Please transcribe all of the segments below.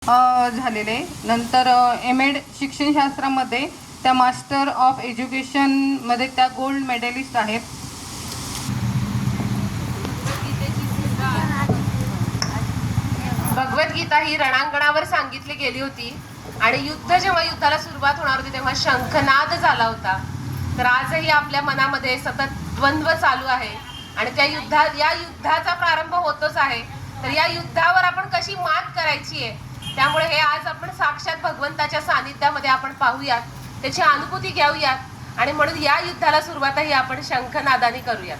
झालेले. नंतर एम.एड शिक्षणशास्त्रामध्ये त्या मास्टर ऑफ एज्युकेशनमध्ये त्या गोल्ड मेडलिस्ट आहेत. भगवद्गीता ही रणांगणावर सांगितली गेली होती आणि जेव्हा युद्धाला सुरुवात होणार होती तेव्हा शंखनाद झाला होता. तर आजही आपल्या मनामध्ये सतत द्वंद्व चालू आहे आणि या युद्धाचा प्रारंभ होतोच आहे. तर या युद्धावर आपण कशी मात करायची आहे, त्यामुळे हे आज आपण साक्षात भगवंताच्या सानिध्यामध्ये आपण पाहूयात, त्याची अनुभूती घेऊयात आणि म्हणून या युद्धाला सुरुवातही आपण शंखनादाने करूयात.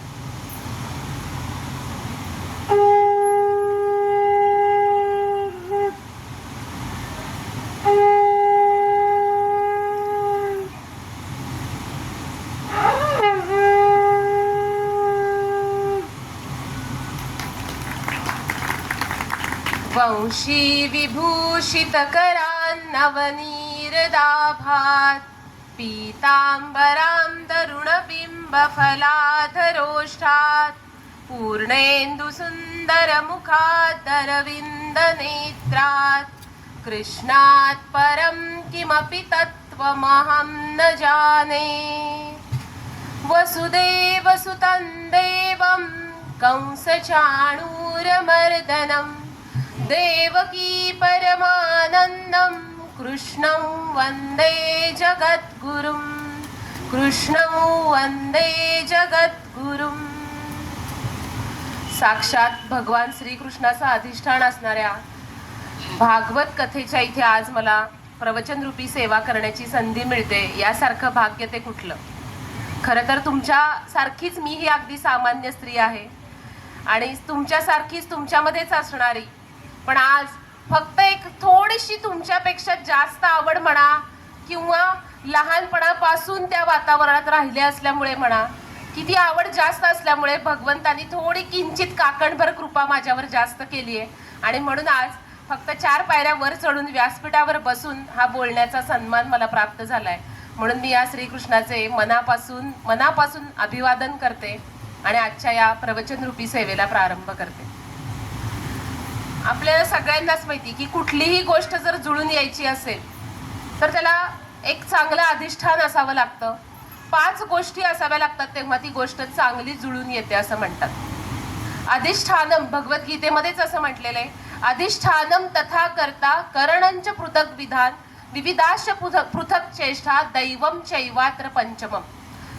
वंशी विभूषित करान्नवनीरदाभात पीतांबरां तरुणबिंब फलाधरोष्ठात् पूर्णेन्दु सुंदर मुखादरविंद नेत्रात् कृष्णात् परं किमपि तत्त्वमहं न जाने. वसुदेवसुतं देवं कंसचाणूरमर्दनम् देवकी परमानंदं कृष्णं वंदे जगद्गुरुं. कृष्णं वंदे जगद्गुरुं. साक्षात भगवान श्रीकृष्णाचा अधिष्ठान असणाऱ्या भागवत कथेच्या इथे आज मला प्रवचन रूपी सेवा करण्याची संधी मिळते. यासारखं भाग्य ते कुठलं. खरं तर तुमच्या सारखीच मी ही अगदी सामान्य स्त्री आहे आणि तुमच्यासारखीच तुमच्यामध्येच असणारी, पण आज फक्त एक थोडीशी तुमच्यापेक्षा जास्त आवड म्हणा किंवा लहानपणापासून त्या वातावरणात राहिले असल्यामुळे म्हणा की ती आवड जास्त असल्यामुळे भगवंतानी थोडी किंचित काकणभर कृपा माझ्यावर जास्त केली आहे आणि म्हणून आज फक्त 4 पायऱ्या वर चढून व्यासपीठावर बसून हा बोलण्याचा सन्मान मला प्राप्त झालाय. म्हणून मी या श्रीकृष्णाचे मनापासून अभिवादन करते आणि आजच्या या प्रवचन रूपी सेवेला प्रारंभ करते. आपल्याला सगळ्यांनाच माहिती की कुठलीही गोष्ट जर जुळून यायची असेल तर त्याला एक चांगलं अधिष्ठान असावं लागतं. 5 गोष्टी असाव्या लागतात तेव्हा ती गोष्ट चांगली जुळून येते असं म्हणतात. अधिष्ठानम भगवद्गीतेमध्येच असं म्हटलेलं आहे, अधिष्ठानम तथा कर्ता करणंच पृथक विधान विविधाश पृथक चेष्टा दैवम चैवात्र पंचमम.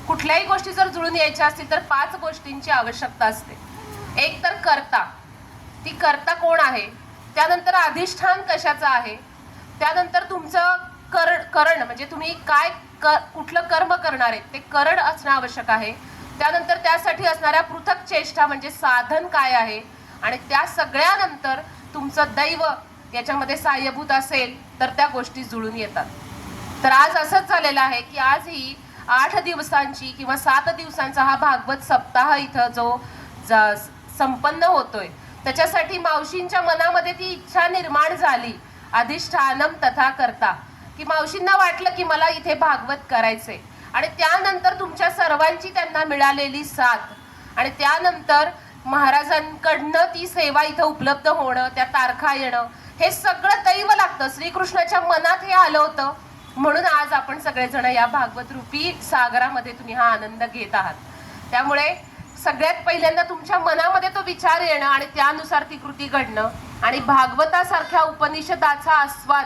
कुठल्याही गोष्टी जर जुळून यायच्या असतील तर 5 गोष्टींची आवश्यकता असते. एक तर कर्ता, ती कर्ता कोण आहे, त्यानंतर अधिष्ठान कशाचं आहे, त्यानंतर तुमचं करण म्हणजे तुम्ही काय कुठलं कर्म करणार आहे ते करण असणं आवश्यक आहे. त्यानंतर त्यासाठी असणाऱ्या पृथक चेष्टा म्हणजे साधन काय आहे आणि त्या सगळ्यानंतर तुमचं दैव याच्यामध्ये सहाय्यभूत असेल तर त्या गोष्टी जुळून येतात. तर आज असंच झालेलं आहे की आज ही 8 दिवसांची किंवा 7 दिवसांचा हा भागवत सप्ताह इथं जो संपन्न होतोय त्याच्यासाठी मावशींच्या मनामध्ये ती इच्छा निर्माण झाली, अधिष्ठानम तथा कर्ता, की मावशींना वाटलं की मला इथे भागवत करायचे आणि त्यानंतर तुमच्या सर्वांची त्यांना मिळालेली साथ आणि त्यानंतर महाराजांकडनं ती सेवा इथं उपलब्ध होणं, त्या तारखा येणं, हे सगळं दैव लागतं. श्रीकृष्णाच्या मनात हे आलं होतं म्हणून आज आपण सगळेजण या भागवत रूपी सागरामध्ये तुम्ही हा आनंद घेत आहात. त्यामुळे सगळ्यात पहिल्यांदा तुमच्या मनामध्ये तो विचार येणं आणि त्यानुसार ती कृती घडणं आणि भागवतासारख्या उपनिषदाचा आस्वाद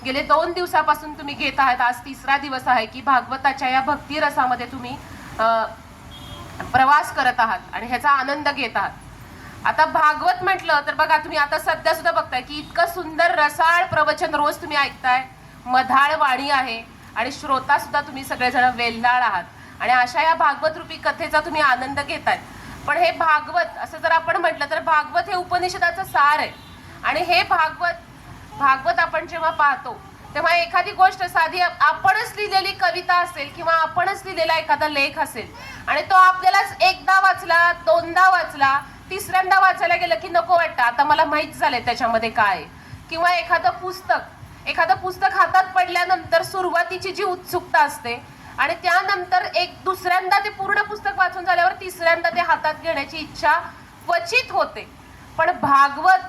गेले 2 दिवसापासून तुम्ही घेत आहात. आज 3रा दिवस आहे की भागवताच्या या भक्ती रसामध्ये तुम्ही प्रवास करत आहात आणि ह्याचा आनंद घेत आहात. आता भागवत म्हटलं तर बघा, तुम्ही आता सध्या सुद्धा बघताय की इतकं सुंदर रसाळ प्रवचन रोज तुम्ही ऐकताय, मधाळ वाणी आहे आणि श्रोता सुद्धा तुम्ही सगळेजण वेल्हाळ आहात आणि अशा या भागवत रूपी कथेचा तुम्ही आनंद घेताय. पण हे भागवत असं जर आपण म्हटलं तर भागवत हे उपनिषदाचं सार आहे आणि हे भागवत आपण जेव्हा पाहतो तेव्हा एखादी गोष्ट साधी आपणच लिहिलेली कविता असेल किंवा आपणच लिहिलेला एखादा लेख असेल आणि तो आपल्यालाच एकदा वाचला, 2दा वाचला, 3ऱ्यांदा वाचायला गेलं की नको वाटतं, आता मला माहीत झालंय त्याच्यामध्ये काय. किंवा एखादं पुस्तक हातात पडल्यानंतर सुरुवातीची जी उत्सुकता असते आणि त्यानंतर दुसऱ्यांदा ते पूर्ण पुस्तक वाचून झाल्यावर 3ऱ्यांदा ते हातात घेण्याची इच्छा क्वचित होते. पण भागवत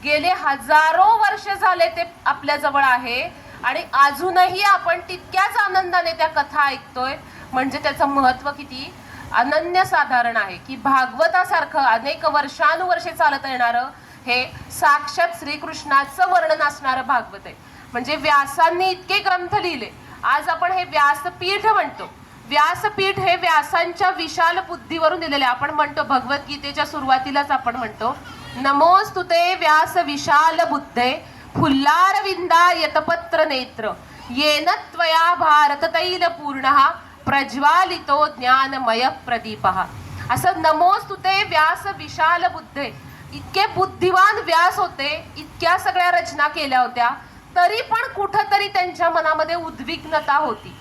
गेले हजारो वर्ष झाले ते आपल्या जवळ आहे आणि अजूनही आपण तितक्याच आनंदाने त्या कथा ऐकतोय. म्हणजे त्याचं महत्व किती अनन्यसाधारण आहे की भागवतासारखं अनेक वर्षानुवर्षे चालत येणारं हे साक्षात श्रीकृष्णाचं वर्णन असणारं भागवत आहे. म्हणजे व्यासांनी इतके ग्रंथ लिहिले. आज आपण हे व्यासपीठ म्हणतो. व्यासपीठ हे व्यासांच्या विशाल बुद्धीवरून दिलेले. आपण म्हणतो भगवद्गीतेच्या सुरुवातीलाच आपण म्हणतो नमोस्तुते व्यास विशाल बुद्धे फुल्लारविंदा यतपत्र नेत्र येन त्वया भारत तैल पूर्णः प्रज्वालितो ज्ञानमय प्रदीपः. असं नमोस्तुते व्यास विशाल बुद्धे. इतके बुद्धिवान व्यास होते, इतक्या सगळ्या रचना केल्या होत्या, तरी पण कुठंतरी त्यांच्या मनामध्ये उद्विग्नता होती,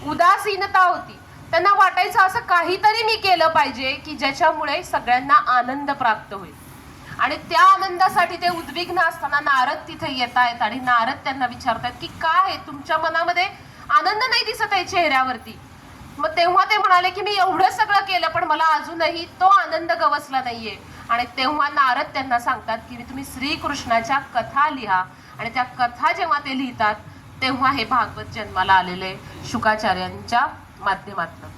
उदासीनता होती. त्यांना वाटायचं असं काहीतरी मी केलं पाहिजे की ज्याच्यामुळे सगळ्यांना आनंद प्राप्त होईल. आणि त्या आनंदासाठी ते उद्विग्न असताना नारद तिथे येत आहेत आणि नारद त्यांना विचारतात की काय आहे तुमच्या मनामध्ये आनंद नाही दिसत आहे चेहऱ्यावरती. मग तेव्हा ते म्हणाले की मी एवढं सगळं केलं पण मला अजूनही तो आनंद गवसला नाहीये. आणि तेव्हा नारद त्यांना सांगतात की तुम्ही श्रीकृष्णाच्या कथा लिहा. आणि त्या कथा जेव्हा ते लिहितात तेव्हा हे भागवत जन्माला आलेले शुकाचार्यांच्या माध्यमातून.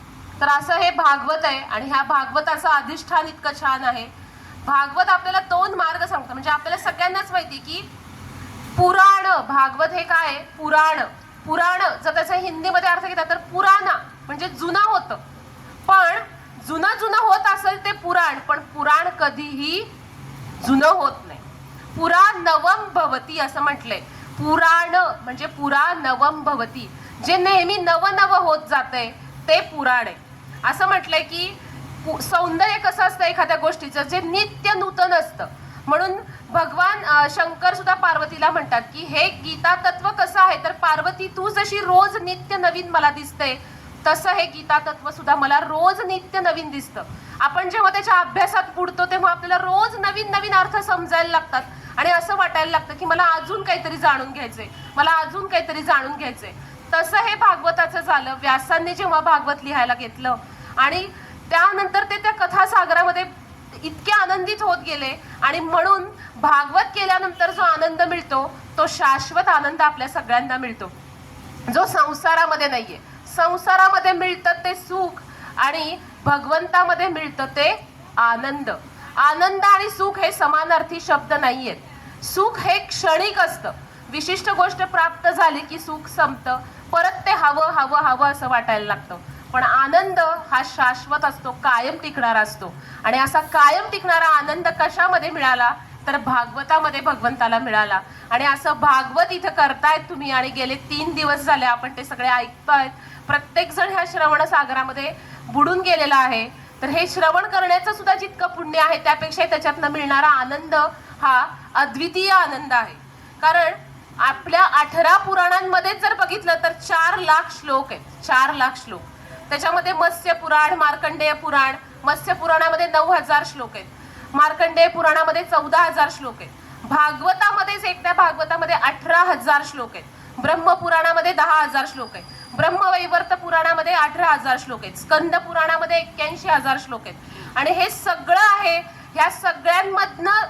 तर असं हे भागवत आहे आणि ह्या भागवताचं अधिष्ठान इतकं छान आहे. भागवत आपल्याला दोन मार्ग सांगतं. म्हणजे आपल्याला सगळ्यांनाच माहिती की पुराण, भागवत हे काय आहे? पुराण. पुराण जर त्याचा हिंदीमध्ये अर्थ घेतला तर पुराणा म्हणजे जुना होतं. पण जुनं होत असेल ते पुराण, पण पुराण कधीही जुनं होत नाही. पुरा नवम भवती असं म्हटलंय. पुराण म्हणजे पुरा नवम भवती, जे नेहमी नव होत जाते ते पुराण आहे. असं म्हटलंय की सौंदर्य कसं असतं एखाद्या गोष्टीचं, जे नित्य नूतन असतं. म्हणून भगवान शंकर सुद्धा पार्वतीला म्हणतात की हे गीता तत्व कसं आहे, तर पार्वती तू जशी रोज नित्य नवीन मला दिसते तसं हे गीता तत्व सुद्धा मला रोज नित्य नवीन दिसतं. आपण जेव्हा त्याच्या अभ्यासात बुडतो तेव्हा आपल्याला रोज नवीन नवीन अर्थ समजायला लागतात आणि असं वाटायला लागतं की मला अजून काहीतरी जाणून घ्यायचंय, मला अजून काहीतरी जाणून घ्यायचंय. तसं हे भागवताचं झालं. व्यासांनी जेव्हा भागवत लिहायला घेतलं आणि त्यानंतर ते त्या कथासागरामध्ये इतके आनंदित होत गेले. आणि म्हणून भागवत केल्यानंतर जो आनंद मिळतो तो शाश्वत आनंद आपल्या सगळ्यांना मिळतो, जो संसारामध्ये नाहीये. संसारामध्ये मिळतं ते सुख आणि भगवंतामध्ये मिळतं ते आनंद. आनंद आणि सुख हे समानार्थी शब्द नाहीयेत. सुख हे क्षणिक असतं. विशिष्ट गोष्ट प्राप्त झाली की सुख संपतं, परत ते हवं हवं हवं असं वाटायला लागतं. पण आनंद हा शाश्वत असतो, कायम टिकणारा असतो. आणि असा कायम टिकणारा आनंद कशामध्ये मिळाला तर भागवतामध्ये भगवंताला मिळाला. आणि असं भागवत इथं करतायत तुम्ही आणि गेले 3 दिवस झाले आपण ते सगळे ऐकतायत. प्रत्येक जण ह्या श्रवण सागरामध्ये बुडून गेलेला आहे. तर हे श्रवण करण्याचं सुद्धा जितकं पुण्य आहे त्यापेक्षा त्याच्यातनं मिळणारा आनंद हा अद्वितीय आनंद आहे. कारण आपल्या 18 पुराणांमध्ये जर बघितलं तर 4 लाख श्लोक आहेत. 4 लाख श्लोक. त्याच्यामध्ये मत्स्य पुराण, मार्कंडेय पुराण. मत्स्य पुराणामध्ये 9000 श्लोक आहेत. मार्कंडेय पुराणामध्ये 14000 श्लोक आहेत. भागवतामध्येच एकट्या भागवतामध्ये 18000 श्लोक आहेत. ब्रह्मपुराणामध्ये 10000 श्लोक आहेत. ब्रह्मवैवर्त पुराणामध्ये 18000 श्लोक आहेत. स्कंद पुराणामध्ये 81000 श्लोक आहेत. आणि हे सगळं आहे. ह्या सगळ्यांमधनं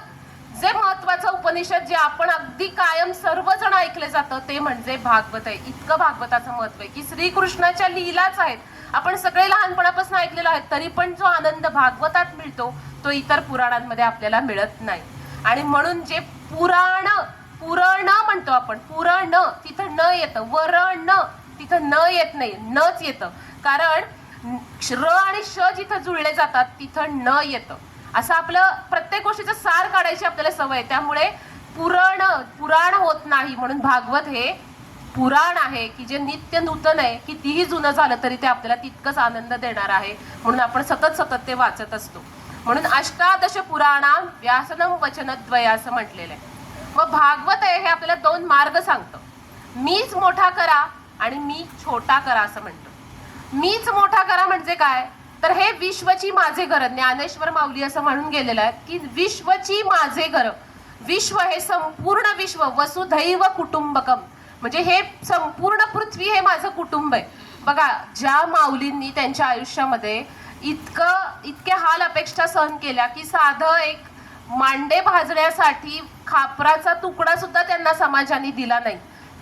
जे महत्वाचं उपनिषद जे आपण अगदी कायम सर्वजण ऐकले जातं ते म्हणजे भागवत आहे. इतकं भागवताचं महत्व आहे की श्रीकृष्णाच्या लीलाच आहेत. आपण सगळे लहानपणापासून ऐकलेलो आहे, तरी पण जो आनंद भागवतात मिळतो तो इतर पुराणांमध्ये आपल्याला मिळत नाही. आणि म्हणून जे पुराण म्हणतो आपण, पुरण तिथं न येतं, वरण तिथं न येत नाही, नच येतं. कारण र आणि श जिथं जुळले जातात तिथं न येतं. असं आपलं प्रत्येक गोष्टीचं सार काढायची आपल्याला सवय. त्यामुळे पुराण होत नाही. म्हणून भागवत हे पुराण आहे की जे नित्य नूतन आहे. कितीही जुनं झालं तरी ते आपल्याला तितकंच आनंद देणार आहे. म्हणून आपण सतत ते वाचत असतो. म्हणून 18 पुराणां व्यासनम वचनद्वय असं म्हटलेलं आहे. मग भागवत आहे हे आपल्याला 2 मार्ग सांगतं. मीच मोठा करा आणि मी छोटा करा असं म्हणतो. मीच मोठा करा म्हणजे काय तर हे विश्वची माझे घर. ज्ञानेश्वर माऊली असं म्हणून गेलेलं आहे की विश्वची माझे घर. विश्व हे संपूर्ण विश्व, वसुधैव कुटुंबकम म्हणजे हे संपूर्ण पृथ्वी हे माझं कुटुंब आहे. बघा ज्या माऊलींनी त्यांच्या आयुष्यामध्ये इतके हाल अपेक्षा सहन केल्या की साधं एक मांडे भाजण्यासाठी खापराचा तुकडा सुद्धा त्यांना समाजाने दिला नाही.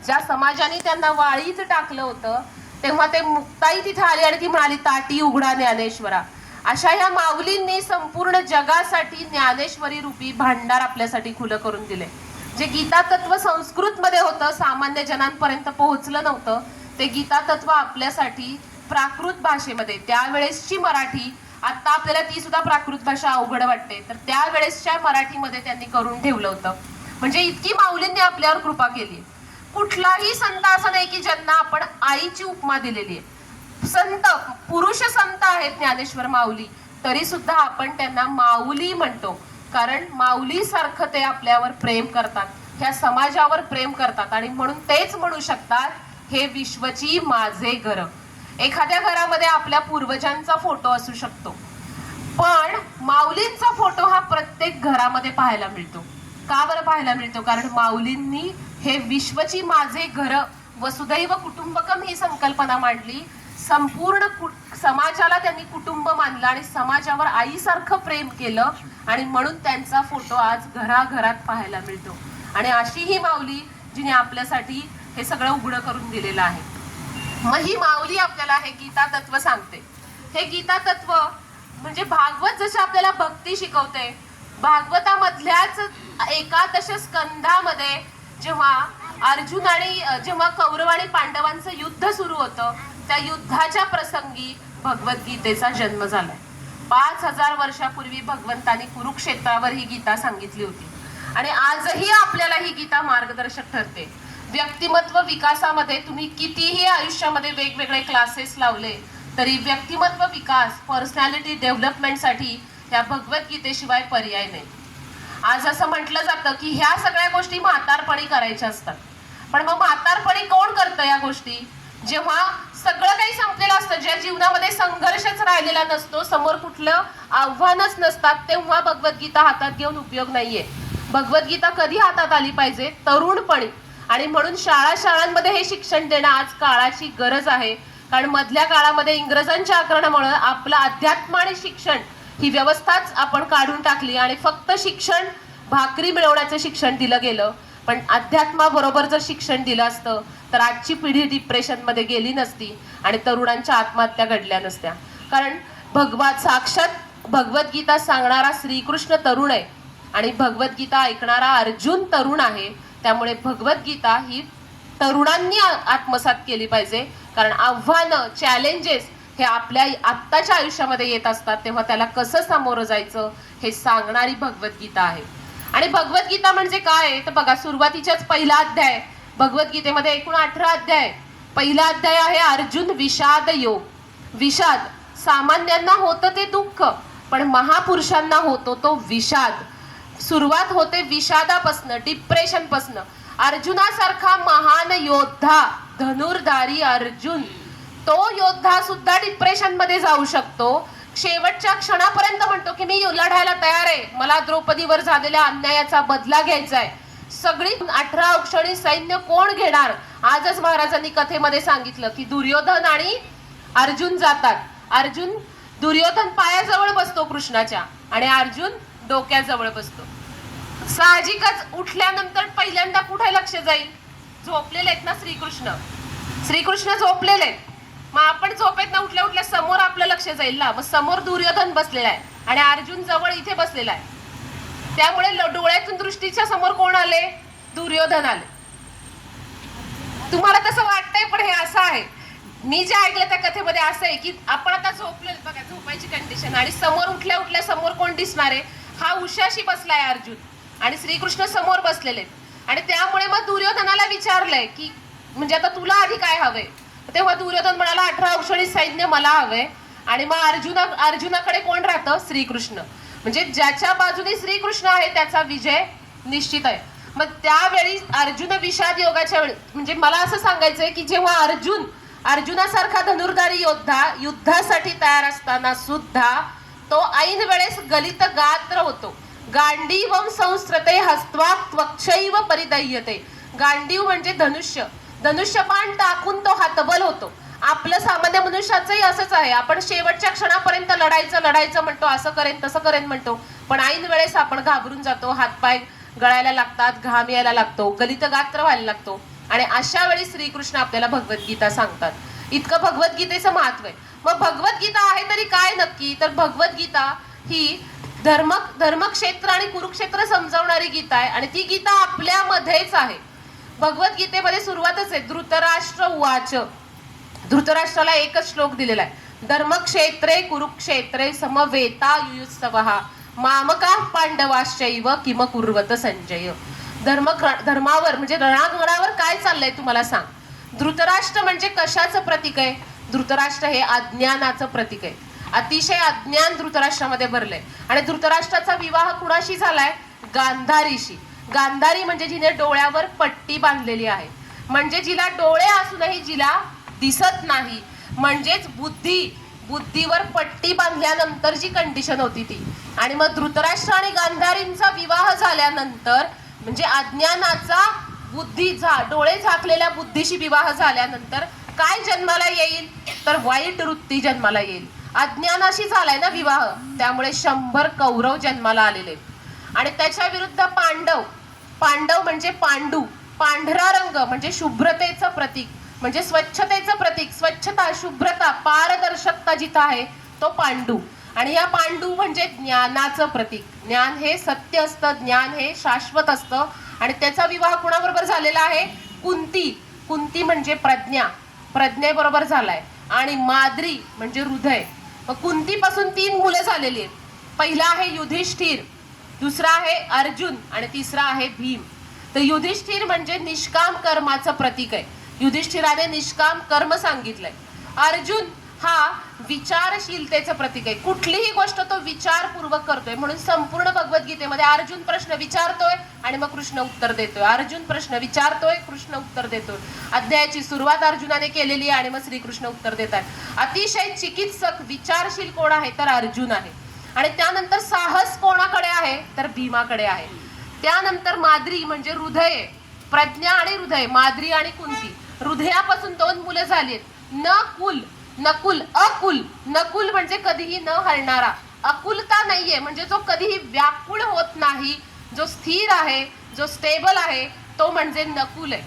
ज्या समाजाने त्यांना वाळीत टाकलं होतं तेव्हा ते मुक्ताई तिथे आली आणि ती म्हणाली, ताटी उघडा ज्ञानेश्वरा. अशा ह्या माऊलींनी संपूर्ण जगासाठी ज्ञानेश्वरी रूपी भांडार आपल्यासाठी खुलं करून दिले. जे गीता तत्व संस्कृत मध्ये होतं, सामान्य जनांपर्यंत पोहोचलं नव्हतं, ते गीता तत्व आपल्यासाठी प्राकृत भाषेमध्ये, त्यावेळेसची मराठी, आता आपल्याला ती सुद्धा प्राकृत भाषा अवघड वाटते, तर त्यावेळेसच्या मराठीमध्ये त्यांनी करून ठेवलं होतं. म्हणजे इतकी माऊलींनी आपल्यावर कृपा केली. कुठलाही संत असं नाही की ज्यांना आपण आईची उपमा दिलेली आहे. संत, पुरुष संत आहेत ज्ञानेश्वर माऊली, तरी सुद्धा आपण त्यांना माऊली म्हणतो, कारण माऊली सारखं ते आपल्यावर प्रेम करतात, ह्या समाजावर प्रेम करतात, आणि म्हणून तेच म्हणू शकतात, हे विश्वची माझे घर. एखाद्या घरामध्ये आपल्या पूर्वजांचा फोटो असू शकतो, पण माऊलींचा फोटो हा प्रत्येक घरामध्ये पाहायला मिळतो. का बरं पाहायला मिळतो? कारण माऊलींनी हे विश्वची माझे घर, वसुदैव कुटुंबकम ही संकल्पना मांडली. संपूर्ण समाजाला त्यांनी कुटुंब मानलं आणि समाजावर आईसारखं प्रेम केलं, आणि म्हणून त्यांचा फोटो आज घराघरात पाहायला मिळतो. आणि अशी ही माऊली जिने आपल्यासाठी हे सगळं उघडं करून दिलेलं आहे. मग ही माऊली आपल्याला हे गीता तत्व सांगते. हे गीता तत्व म्हणजे भागवत जसे आपल्याला भक्ती शिकवते, भागवतामधल्याच एकादश स्कंधामध्ये जेव्हा अर्जुन आणि जेव्हा कौरव आणि पांडवांचं युद्ध सुरू होतं, त्या युद्धाच्या प्रसंगी भगवद्गीतेचा जन्म झालाय. 5000 वर्षापूर्वी भगवंतांनी कुरुक्षेत्रावर ही गीता सांगितली होती, आणि आजही आपल्याला ही गीता मार्गदर्शक ठरते. व्यक्तिमत्व विकासामध्ये तुम्ही कितीही आयुष्यामध्ये वेगवेगळे क्लासेस लावले तरी व्यक्तिमत्व विकास, पर्सनॅलिटी डेव्हलपमेंटसाठी ह्या भगवद्गीतेशिवाय पर्याय नाही. आज असं म्हटलं जातं की ह्या सगळ्या गोष्टी म्हातारपणी करायच्या असतात, पण मग म्हातारपणी कोण करतं या गोष्टी? जेव्हा सगळं काही संपलेलं असतं, ज्या जीवनामध्ये संघर्षच राहिलेला नसतो, समोर कुठलं आव्हानच नसतात, तेव्हा भगवद्गीता हातात घेऊन उपयोग नाहीये. भगवद्गीता कधी हातात आली पाहिजे? तरुणपणी. आणि म्हणून शाळांमध्ये हे शिक्षण देणं आज काळाची गरज आहे. कारण मधल्या काळामध्ये इंग्रजांच्या आक्रमणामुळे आपलं अध्यात्म आणि शिक्षण ही व्यवस्थाच आपण काढून टाकली आणि फक्त शिक्षण, भाकरी मिळवण्याचं शिक्षण दिलं गेलं. पण अध्यात्माबरोबर जर शिक्षण दिलं असतं तर आजची पिढी डिप्रेशनमध्ये गेली नसती आणि तरुणांच्या आत्महत्या घडल्या नसत्या. कारण साक्षात भगवद्गीता सांगणारा श्रीकृष्ण तरुण आहे आणि भगवद्गीता ऐकणारा अर्जुन तरुण आहे. त्यामुळे भगवद्गीता ही तरुणांनी आत्मसात केली पाहिजे, कारण आव्हानं, चॅलेंजेस हे आपल्या आत्ताच्या आयुष्यामध्ये येत असतात, तेव्हा त्याला कसं सामोरं जायचं हे सांगणारी भगवद्गीता आहे. आणि भगवद्गीता म्हणजे काय? तर बघा, सुरुवातीच्याच पहिला अध्याय, भगवद्गीतेमध्ये एकूण 18 अध्याय. पहिला अध्याय आहे अर्जुन विषाद योग. विषाद सामान्यांना होतं ते दुःख, पण महापुरुषांना होतो तो विषाद. सुरुवात होते विषादापासनं, डिप्रेशनपासनं. अर्जुनासारखा महान योद्धा, धनुर्धारी अर्जुन, तो योद्धा सुद्धा डिप्रेशन मध्ये जाऊ शकतो. शेवटच्या क्षणापर्यंत म्हणतो की मी लढायला तयार आहे, मला द्रौपदीवर झालेल्या अन्यायाचा बदला घ्यायचा आहे. सगळी 18 अक्षणी सैन्य कोण घेणार? आजच महाराजांनी कथेमध्ये सांगितलं की दुर्योधन आणि अर्जुन जातात. दुर्योधन पायाजवळ बसतो कृष्णाच्या आणि अर्जुन डोक्याजवळ बसतो. साहजिकच उठल्यानंतर पहिल्यांदा कुठे लक्ष जाईल? झोपलेले आहेत ना श्रीकृष्ण झोपलेले आहेत. मग आपण झोपेत ना उठल्या उठल्या समोर आपलं लक्ष जाईल ना. मग समोर दुर्योधन बसलेला आहे आणि अर्जुन जवळ इथे बसलेला आहे. त्यामुळे डोळ्यातून दृष्टीच्या समोर कोण आले? दुर्योधन आले. तुम्हाला तसं वाटतंय, पण हे असं आहे. मी जे ऐकलं त्या कथेमध्ये असं आहे की आपण आता झोपलेलो, बघा झोपायची कंडिशन, आणि समोर उठल्या उठल्या समोर कोण दिसणार आहे? हा उशाशी बसलाय अर्जुन आणि श्रीकृष्ण समोर बसलेले. आणि त्यामुळे मग दुर्योधनाला विचारलंय की म्हणजे आता तुला आधी काय हवंय? तेव्हा दुर्योधन म्हणाला 18 अक्षणी सैन्य मला हवंय. आणि मग अर्जुनाकडे कोण राहतं? श्रीकृष्ण. म्हणजे ज्याच्या बाजूने श्रीकृष्ण आहे त्याचा विजय निश्चित आहे. मग त्यावेळी अर्जुन विषाद योगाच्या वेळी, म्हणजे मला असं सांगायचंय की जेव्हा अर्जुनासारखा धनुर्धारी योद्धा युद्धासाठी तयार असताना सुद्धा तो ऐन वेळेस गलित गात्र होतो. गांडीवम संस्त्रते हस्त्वा त्वक्षैव परिदह्यते. गांडीव म्हणजे धनुष्यबाण टाकून तो हतबल होतो आपलं सामान्य मनुष्याचंही असंच आहे. आपण शेवटच्या क्षणापर्यंत लढायचं म्हणतो, असं करेन तसं करेन म्हणतो, पण ऐन वेळेस आपण घाबरून जातो, हातपाय गळायला लागतात, घाम यायला लागतो, गलित गात्र व्हायला लागतो. आणि अशा वेळी श्रीकृष्ण आपल्याला भगवद्गीता सांगतात. इतकं भगवद्गीतेचं महत्व आहे. मग भगवद्गीता आहे तरी काय नक्की? तर भगवद्गीता ही धर्मक्षेत्र आणि कुरुक्षेत्र समजावणारी गीता आहे आणि ती गीता आपल्यामध्येच आहे. भगवद्गीतेमध्ये सुरुवातच आहे, धृतराष्ट्र उवाच. धृतराष्ट्राला एकच श्लोक दिलेला आहे, धर्मक्षेत्रे कुरुक्षेत्रे समवेता युयुत्सवः मामका पांडवाश्चैव किम कुर्वत संजय. धर्मावर म्हणजे रणांगणावर काय चाललंय तुम्हाला सांग. धृतराष्ट्र म्हणजे कशाचं प्रतीक आहे? धृतराष्ट्र हे अज्ञानाचं प्रतीक आहे. अतिशय अज्ञान धृतराष्ट्रामध्ये भरलंय. आणि धृतराष्ट्राचा विवाह कुणाशी झालाय? गांधारीशी. गांधारी म्हणजे जिने डोळ्यावर पट्टी बांधलेली आहे, म्हणजे जिला डोळे असूनही जिला दिसत नाही, म्हणजेच बुद्धीवर पट्टी बांधल्यानंतर जी कंडिशन होती ती. आणि मग धृतराष्ट्र आणि गांधारींचा विवाह झाल्यानंतर म्हणजे अज्ञानाचा डोळे झाकलेल्या बुद्धीशी विवाह झाल्यानंतर काय जन्माला येईल? तर वाईट वृत्ती जन्माला येईल. अज्ञानाशी झालाय ना विवाह, त्यामुळे 100 कौरव जन्माला आलेले. आणि त्याच्या विरुद्ध पांडव म्हणजे पांडू, पांढरा रंग म्हणजे शुभ्रतेचं प्रतीक, म्हणजे स्वच्छतेचं प्रतीक. स्वच्छता, शुभ्रता, पारदर्शकता जिथं आहे तो पांडू. आणि या पांडू म्हणजे ज्ञानाचं प्रतीक. ज्ञान हे सत्य असतं, ज्ञान हे शाश्वत असतं. आणि त्याचा विवाह कुणाबरोबर झालेला आहे? कुंती म्हणजे प्रज्ञेबरोबर झालाय. आणि माद्री म्हणजे हृदय. मग कुंतीपासून 3 मुलं झालेली आहेत. पहिला आहे युधिष्ठिर, दुसरा आहे अर्जुन आणि तिसरा आहे भीम. तर युधिष्ठिर म्हणजे निष्काम कर्माचं प्रतीक आहे. युधिष्ठिराने निष्काम कर्म सांगितलंय. अर्जुन हा विचारशीलतेचं प्रतीक आहे. कुठलीही गोष्ट तो विचारपूर्वक करतोय. म्हणून संपूर्ण भगवद्गीतेमध्ये अर्जुन प्रश्न विचारतोय आणि मग कृष्ण उत्तर देतोय. अर्जुन प्रश्न विचारतोय, कृष्ण उत्तर देतोय. अध्यायाची सुरुवात अर्जुनाने केलेली आहे आणि मग श्रीकृष्ण उत्तर देत आहेत. अतिशय चिकित्सक, विचारशील कोण आहे? तर अर्जुन आहे. आणि त्यानंतर साहस कोणाकडे आहे? तर भीमाकडे आहे. त्यानंतर माद्री म्हणजे हृदय, प्रज्ञा आणि हृदय, माद्री आणि कुंती. हृदयापासून 2 मुलं झालीत, अकुल. नकुल म्हणजे कधीही न हलणारा. अकुलता नाहीये म्हणजे जो कधीही व्याकुळ होत नाही, जो स्थिर आहे, जो स्टेबल आहे, तो म्हणजे नकुल आहे.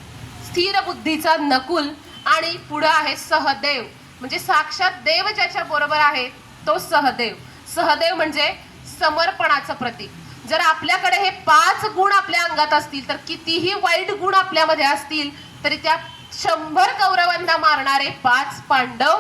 स्थिर बुद्धीचा नकुल. आणि पुढे आहे सहदेव, म्हणजे साक्षात देव ज्याच्या बरोबर आहे तो सहदेव. सहदेव म्हणजे समर्पणाचं प्रतीक. जर आपल्याकडे हे 5 गुण आपल्या अंगात असतील तर कितीही वाईट गुण आपल्यामध्ये असतील तरी त्या 100 कौरवांना मारणारे 5 पांडव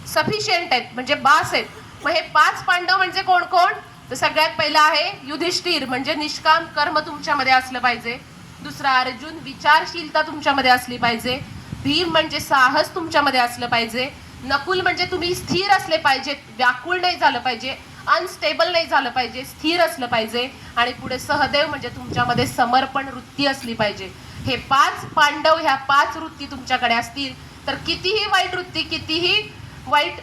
सफिशियंट आहेत, म्हणजे बास आहेत. मग हे 5 पांडव म्हणजे कोण कोण? तर सगळ्यात पहिला आहे युधिष्ठिर, म्हणजे निष्काम कर्म तुमच्यामध्ये असलं पाहिजे. दुसरा अर्जुन, विचारशीलता तुमच्यामध्ये असली पाहिजे. भीम म्हणजे साहस तुमच्यामध्ये असलं पाहिजे. नकुल म्हणजे तुम्ही स्थिर असले पाहिजेत, व्याकुळ नाही झालं पाहिजे, अनस्टेबल नाही झालं पाहिजे, स्थिर असलं पाहिजे. आणि पुढे सहदेव म्हणजे तुमच्यामध्ये समर्पण वृत्ती असली पाहिजे. हे 5 पांडव, ह्या 5 वृत्ती तुमच्याकडे असतील तर कितीही वाईट वृत्ती, कितीही वाईट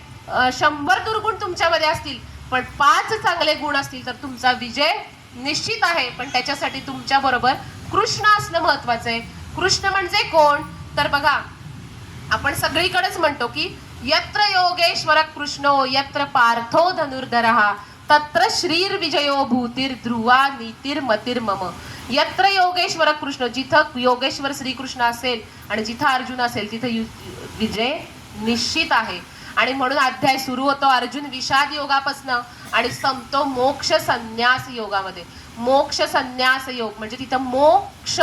100 दुर्गुण तुमच्यामध्ये असतील, पण 5 चांगले गुण असतील तर तुमचा विजय निश्चित आहे. पण त्याच्यासाठी तुमच्या बरोबर कृष्ण असणं महत्वाचं आहे. कृष्ण म्हणजे कोण? तर बघा, आपण सगळीकडेच म्हणतो की यत्र योगेश्वर कृष्णो यत्र पार्थो धनुर्धरः तत्र श्रीर विजयो भूतीर ध्रुवा नीतीर मतीर मम. यत्र योगेश्वर कृष्ण, जिथं योगेश्वर श्रीकृष्ण असेल आणि जिथं अर्जुन असेल तिथं विजय निश्चित आहे. आणि म्हणून अध्याय सुरू होतो अर्जुन विषाद योगापासनं आणि संपतो मोक्ष संन्यास योगामध्ये. मोक्ष संन्यास योग म्हणजे तिथं मोक्ष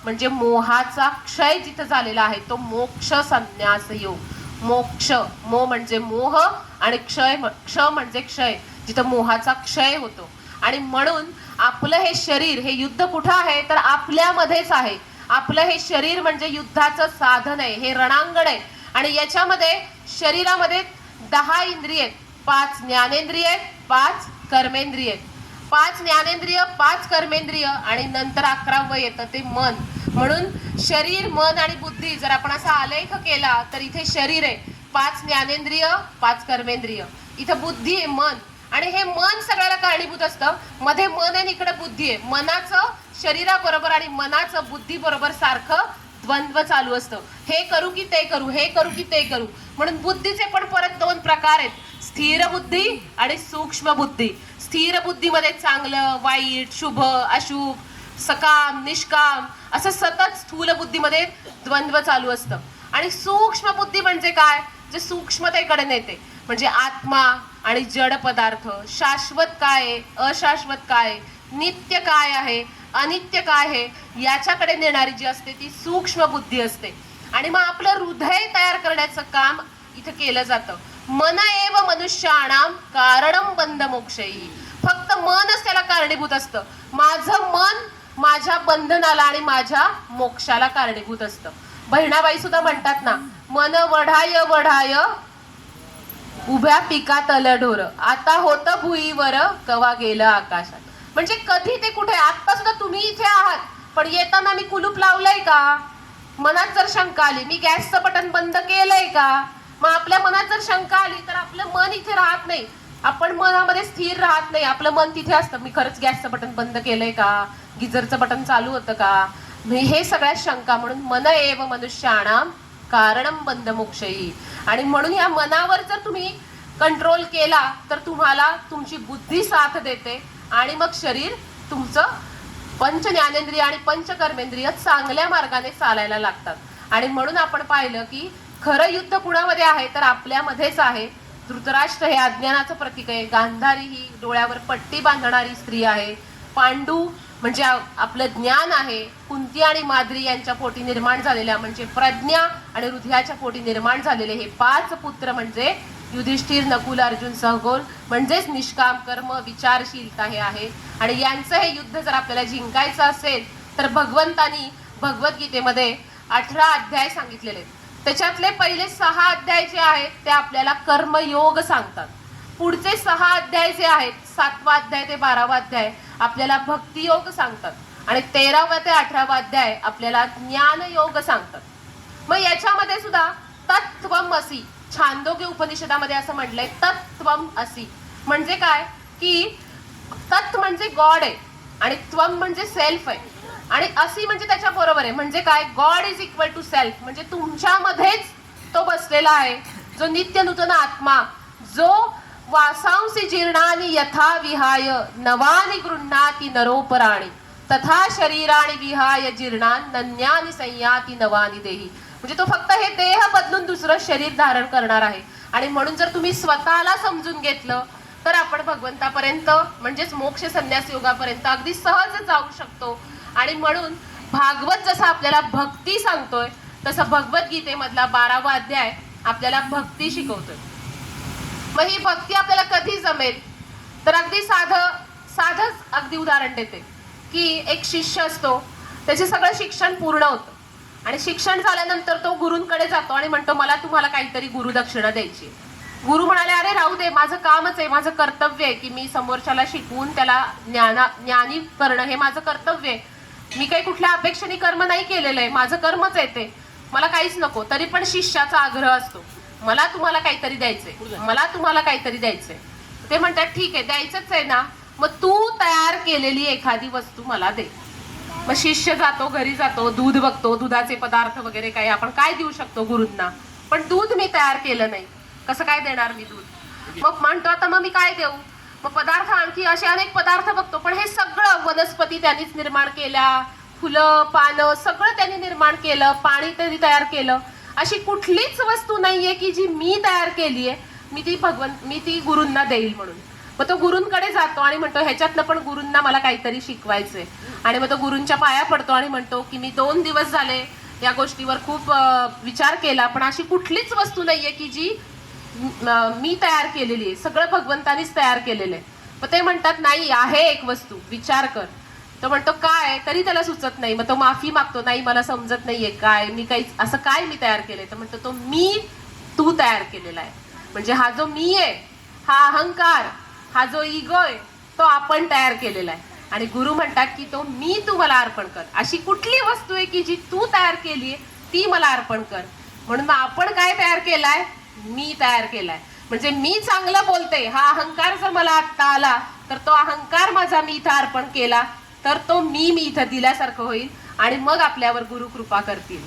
म्हणजे मोहाचा क्षय जिथं झालेला आहे तो मोक्ष संन्यास योग. मोक्ष, मो म्हणजे मोह आणि क्ष म्हणजे क्षय, जिथं मोहाचा क्षय होतो. आणि म्हणून आपलं हे शरीर, हे युद्ध कुठं आहे तर आपल्यामध्येच आहे. आपलं हे शरीर म्हणजे युद्धाचं साधन आहे, हे रणांगण आहे. आणि याच्यामध्ये शरीरामध्ये 10 इंद्रिय आहेत, 5 ज्ञानेंद्रिय आहेत, 5 कर्मेंद्रिय आहेत. 5 ज्ञानेंद्रिय, 5 कर्मेंद्रिय आणि नंतर 11वं येतं ते मन. म्हणून शरीर, मन आणि बुद्धी जर आपण असा आलेख केला तर इथे शरीर आहे, 5 ज्ञानेंद्रिय, 5 कर्मेंद्रिय, इथं बुद्धी आहे, मन. आणि हे मन सगळ्याला कारणीभूत असतं. मध्ये मन आहे, इकडे बुद्धी आहे. मनाचं शरीराबरोबर आणि मनाचं बुद्धी बरोबर सारखं द्वंद्व चालू असतं, हे करू की ते करू, हे करू की ते करू. म्हणून बुद्धीचे पण परत 2 प्रकार आहेत, स्थिर बुद्धी आणि सूक्ष्म बुद्धी. स्थिर बुद्धीमध्ये चांगलं वाईट, शुभ अशुभ, सकाम निष्काम असं सतत स्थूल बुद्धीमध्ये द्वंद्व चालू असतं. आणि सूक्ष्म बुद्धी म्हणजे काय, जे सूक्ष्मतेकडे नेते, म्हणजे आत्मा आणि जड पदार्थ, शाश्वत काय आहे, अशाश्वत काय आहे, नित्य काय आहे, अनित्य काय आहे, याच्याकडे नेणारी जी असते ती सूक्ष्म बुद्धी असते. आणि मग आपलं हृदय तयार करण्याचं काम इथं केलं जातं. मन एव मनुष्याणाम कारणम बंध मोक्षही. फक्त मनच त्याला कारणीभूत असतं. माझं मन माझ्या बंधनाला आणि माझ्या मोक्षाला कारणीभूत असतं. बहिणाबाई सुद्धा म्हणतात ना, मन वढाय वढाय उभ्या पिकात ढोर, आता होतं भुईवर कवा गेलं आकाशात. म्हणजे कधी ते कुठे, आता सुद्धा तुम्ही इथे आहात, पण येताना मी कुलूप लावलंय का? मनात जर शंका आली, मी गॅसचं बटन बंद केलंय का? मग आपल्या मनात जर शंका आली तर आपलं मन इथे राहत नाही, आपण मनामध्ये स्थिर राहत नाही, आपलं मन तिथे असतं, मी खरंच गॅसचं बटन बंद केलंय का, गिझरचं बटन चालू होतं का, हे सगळ्यात शंका. म्हणून मन एव मनुष्याणाम कारणम बंध मोक्षही. आणि म्हणून या मनावर जर तुम्ही कंट्रोल केला तर तुम्हाला तुमची बुद्धी साथ देते आणि मग शरीर तुमचं पंच ज्ञानेंद्रिय आणि पंचकर्मेंद्रिय चांगल्या मार्गाने चालायला लागतात. आणि म्हणून आपण पाहिलं की खरं युद्ध कुणामध्ये आहे तर आपल्यामध्येच आहे. धृतराष्ट्र हे अज्ञानाचं प्रतीक आहे, गांधारी ही डोळ्यावर पट्टी बांधणारी स्त्री आहे, पांडू म्हणजे आपलं ज्ञान आहे, कुंती आणि माद्री यांच्या पोटी निर्माण झालेल्या म्हणजे प्रज्ञा आणि हृदयाच्या पोटी निर्माण झालेले हे 5 पुत्र म्हणजे युधिष्ठिर, नकुल, अर्जुन, सहगोल म्हणजेच निष्काम कर्म विचारशीलता हे आहे. आणि यांचं हे युद्ध जर आपल्याला जिंकायचं असेल तर भगवंतानी भगवद्गीतेमध्ये 18 अध्याय सांगितलेले. त्याच्यातले पहिले 6 अध्याय जे आहेत ते आपल्याला कर्मयोग सांगतात. पुढचे 6 अध्याय जे आहेत, 7वा अध्याय ते 12वा अध्याय आपल्याला भक्तियोग सांगतात आणि 13वा ते 18वा अध्याय आपल्याला ज्ञानयोग सांगतात. मग याच्यामध्ये सुद्धा तत्त्वमसी, छांदोग्य उपनिषदामध्ये असं म्हटलंय तत्त्वम असी. म्हणजे काय की तत् म्हणजे गॉड आहे आणि त्वम म्हणजे सेल्फ आहे आणि असी म्हणजे त्याच्या बरोबर आहे. म्हणजे काय, God is equal to self, म्हणजे तुमच्यामध्येच तो बसलेला आहे, जो नित्य नूतन आत्मा, जो वासांसी जीर्णानी यथा विहाय नवानी गृह्णाती नरोपराणी तथा शरीराणी विहाय जीर्णान नन्यानी संयाती नवानी देही. म्हणजे तो फक्त हे देह बदलून दुसरं शरीर धारण करणार आहे. आणि म्हणून जर तुम्ही स्वतःला समजून घेतलं तर आपण भगवंतापर्यंत म्हणजेच मोक्ष संन्यास योगापर्यंत अगदी सहज जाऊ शकतो. आणि म्हणून भागवत जसं आपल्याला भक्ती सांगतोय तसं भगवद्गीतेमधला 12वा अध्याय आपल्याला भक्ती शिकवतोय. मग ही भक्ती आपल्याला कधी जमेल तर अगदी साधंच अगदी उदाहरण देते की एक शिष्य असतो, त्याचे सगळं शिक्षण पूर्ण होतं आणि शिक्षण झाल्यानंतर तो गुरूंकडे जातो आणि म्हणतो मला तुम्हाला काहीतरी गुरुदक्षिणा द्यायची. गुरु म्हणाले अरे राहू दे, माझं कामच आहे, माझं कर्तव्य आहे की मी समोरच्याला शिकवून त्याला ज्ञानी करणं हे माझं कर्तव्य आहे. मी काही कुठल्या अपेक्षेने कर्म नाही केलेलं आहे, माझं कर्मच आहे ते, मला काहीच नको. तरी पण शिष्याचा आग्रह असतो मला तुम्हाला काहीतरी द्यायचंय, मला तुम्हाला काहीतरी द्यायचंय. ते म्हणतात ठीक आहे द्यायचंच आहे ना, मग तू तयार केलेली एखादी वस्तू मला दे. मग शिष्य जातो, घरी जातो, दूध बघतो, दुधाचे पदार्थ वगैरे काही आपण काय देऊ शकतो गुरूंना, पण दूध मी तयार केलं नाही, कसं काय देणार मी दूध. मग म्हणतो आता मग मी काय देऊ. मग पदार्थ आणखी असे अनेक पदार्थ बघतो, पण हे सगळं वनस्पती त्यांनीच निर्माण केल्या, फुलं पानं सगळं त्यांनी निर्माण केलं, पाणी त्यांनी तयार केलं. अशी कुठलीच वस्तू नाहीये की जी मी तयार केलीये, मी ती गुरूंना देईल म्हणून. मग तो गुरूंकडे जातो आणि म्हणतो ह्याच्यातनं पण गुरूंना मला काहीतरी शिकवायचंय. आणि मग तो गुरूंच्या पाया पडतो आणि म्हणतो की मी 2 दिवस झाले या गोष्टीवर खूप विचार केला, पण अशी कुठलीच वस्तू नाहीये की जी मी तयार केलेली आहे, सगळं भगवंतानीच तयार केलेलं आहे. मग ते म्हणतात नाही आहे एक वस्तू, विचार कर. तो म्हणतो काय, तरी त्याला सुचत नाही. मग तो माफी मागतो, नाही मला समजत नाहीये काय, मी काही असं काय मी तयार केलंय. तर म्हणतो तो मी तू तयार केलेला आहे. म्हणजे हा जो मी आहे, हा अहंकार, हा जो इगो आहे, तो आपण तयार केलेला आहे. आणि गुरु म्हणतात की तो मी तू मला अर्पण कर. अशी कुठली वस्तू आहे की जी तू तयार केली आहे ती मला अर्पण कर. म्हणून मग आपण काय तयार केलाय, मी तयार केलाय. म्हणजे मी चांगलं बोलते, हा अहंकार जर मला आत्ता आला तर तो अहंकार माझा मी इथं अर्पण केला तर तो मी इथं दिल्यासारखं होईल आणि मग आपल्यावर गुरु कृपा करतील.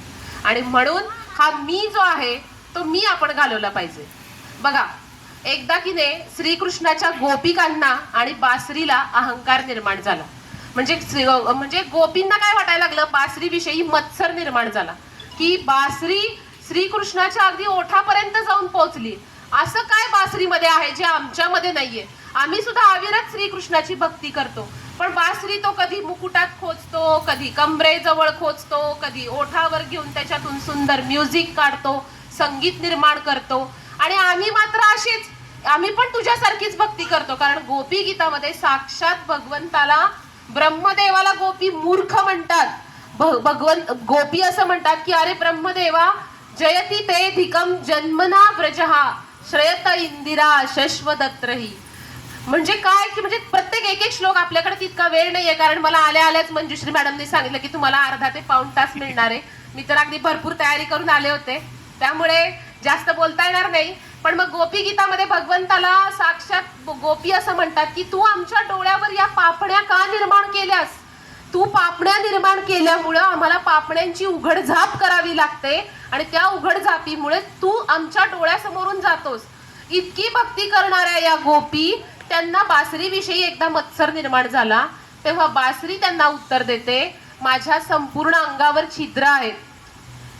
आणि म्हणून हा मी जो आहे तो मी आपण घालवला पाहिजे. बघा, एकदा की ने श्रीकृष्णाच्या गोपिकांना आणि बासरीला अहंकार निर्माण झाला. म्हणजे गोपींना काय वाटायला लागलं, बासरीविषयी मत्सर निर्माण झाला की बासरी श्रीकृष्णाच्या अगदी ओठापर्यंत जाऊन पोहोचली. असं काय बासरीमध्ये आहे जे आमच्यामध्ये नाहीये? आम्ही सुद्धा अविरत श्रीकृष्णाची भक्ती करतो, पण बासरी तो कधी मुकुटात खोचतो, कधी कमरेजवळ खोचतो, कधी ओठावर घेऊन त्याच्यातून सुंदर म्युझिक काढतो, संगीत निर्माण करतो. आणि आम्ही मात्र अशीच, आम्ही पण तुझ्यासारखीच भक्ती करतो. कारण गोपी गीतामध्ये साक्षात भगवंताला, ब्रह्मदेवाला गोपी मूर्ख म्हणतात. भगवंत गोपी असं म्हणतात की अरे ब्रह्मदेवा, जयती ते धिकम जन्मना व्रजहा श्रेयत इंदिरा शश्वदत्रही. म्हणजे काय की म्हणजे प्रत्येक एक एक श्लोक, आपल्याकडे तितका वेळ नाहीये कारण मला आल्या आल्याच मंजुश्री मॅडमने सांगितलं की तुम्हाला अर्धा ते पाऊण तास मिळणार आहे. मी तर अगदी भरपूर तयारी करून आले होते, त्यामुळे जास्त बोलता येणार नाही. पण मग गोपी गीतामध्ये भगवंताला साक्षात गोपी असं म्हणतात की तू आमच्या डोळ्यावर या पापण्या का निर्माण केल्यास? तू पापण्या निर्माण केल्यामुळं आम्हाला पापण्यांची उघडझाप करावी लागते आणि त्या उघडझापीमुळे तू आमच्या डोळ्यासमोरून जातोस. इतकी भक्ती करणाऱ्या या गोपी, त्यांना बासरीविषयी एकदा मत्सर निर्माण झाला. तेव्हा बासरी त्यांना उत्तर देते, माझ्या संपूर्ण अंगावर छिद्र आहेत,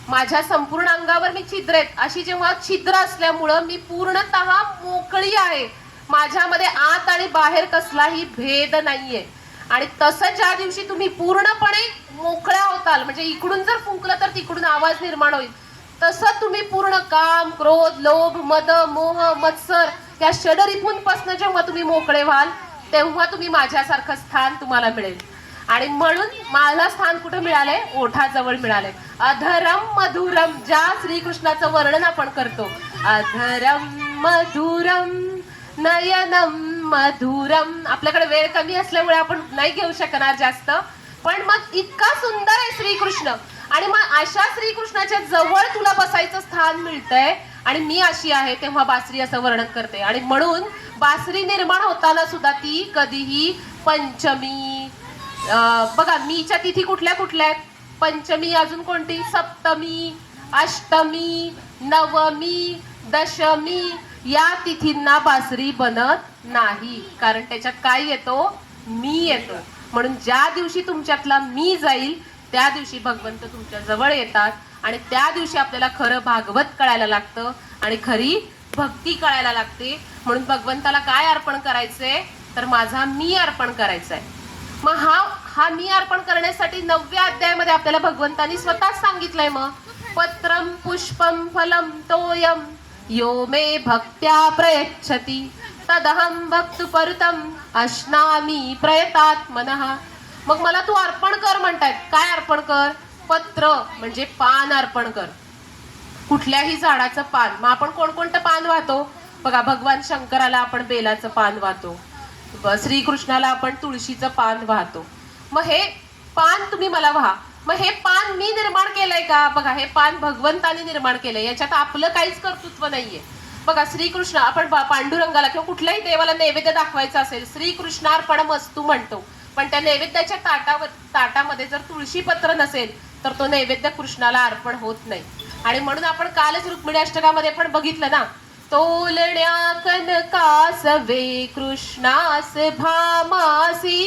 माझ्या संपूर्ण अंगावर मी छिद्र आहेत. अशी जेव्हा छिद्र असल्यामुळं मी पूर्णतः मोकळी आहे, माझ्यामध्ये आत आणि बाहेर कसलाही भेद नाहीये. आणि तसं ज्या दिवशी तुम्ही पूर्णपणे मोकळ्या होताल, म्हणजे इकडून जर फुंकलं तर तिकडून आवाज निर्माण होईल, तसं तुम्ही पूर्ण काम, क्रोध, लोभ, मद, मोह, मत्सर या षडरिपूंपासून जेव्हा तुम्ही मोकळे व्हाल, तेव्हा तुम्ही माझ्यासारखं स्थान तुम्हाला मिळेल. आणि म्हणून मला स्थान कुठं मिळालंय? ओठाजवळ मिळालंय. अधरम मधुरम, ज्या श्रीकृष्णाचं वर्णन आपण करतो, अधरम मधुरम नयनम मधुरम. आपल्याकडे वेळ कमी असल्यामुळे आपण नाही घेऊ शकणार जास्त, पण मग इतका सुंदर आहे श्रीकृष्ण. आणि मग अशा श्रीकृष्णाच्या जवळ तुला बसायचं स्थान मिळतंय आणि मी अशी आहे, तेव्हा बासरी असं वर्णन करते. आणि म्हणून बासरी निर्माण होताना सुद्धा ती कधीही पंचमी, बघा मीच्या तिथी कुठल्या कुठल्या आहेत? पंचमी, अजून कोणती? सप्तमी, अष्टमी, नवमी, दशमी या तिथींना बासरी बनत नाही. कारण त्याच्यात काय येतो? मी येतो. म्हणून ज्या दिवशी तुमच्यातला मी जाईल त्या दिवशी भगवंत तुमच्या जवळ येतात आणि त्या दिवशी आपल्याला खरं भागवत कळायला लागतं आणि खरी भक्ती कळायला लागते. म्हणून भगवंताला काय अर्पण करायचंय? तर माझा मी अर्पण करायचा आहे. मग हा मी अर्पण करण्यासाठी 9व्या अध्यायामध्ये आपल्याला भगवंतानी स्वतःच सांगितलंय. मग पत्रम पुष्पम फलम तोयम यो मे भक्त्या प्रयच्छति तदहम भक्तु परुतम अश्नामी प्रयतात्मनः. मग मला तू अर्पण कर म्हणतायत. काय अर्पण कर? पत्र म्हणजे पान अर्पण कर, कुठल्याही झाडाचं पान. मग आपण कोणकोणतं पान वाहतो? बघा, भगवान शंकराला आपण बेलाचं पान वाहतो, श्रीकृष्णाला आपण तुळशीचं पान वाहतो. मग हे पान तुम्ही मला वाहा. मग हे पान मी निर्माण केलंय का? बघा, हे पान भगवंताने निर्माण केलंय, याच्यात आपलं काहीच कर्तृत्व नाहीये. बघा, श्रीकृष्ण, आपण पांडुरंगाला किंवा कुठल्याही देवाला नैवेद्य दाखवायचा असेल, श्रीकृष्णार्पणमस्तु म्हणतो, पण त्या नैवेद्याच्या ताटामध्ये जर तुळशी पत्र नसेल तर तो नैवेद्य कृष्णाला अर्पण होत नाही. आणि म्हणून आपण कालच रुक्मिणी अष्टकामध्ये पण बघितलं ना, तोलण्या कनकास वे कृष्णास भामासिद्धती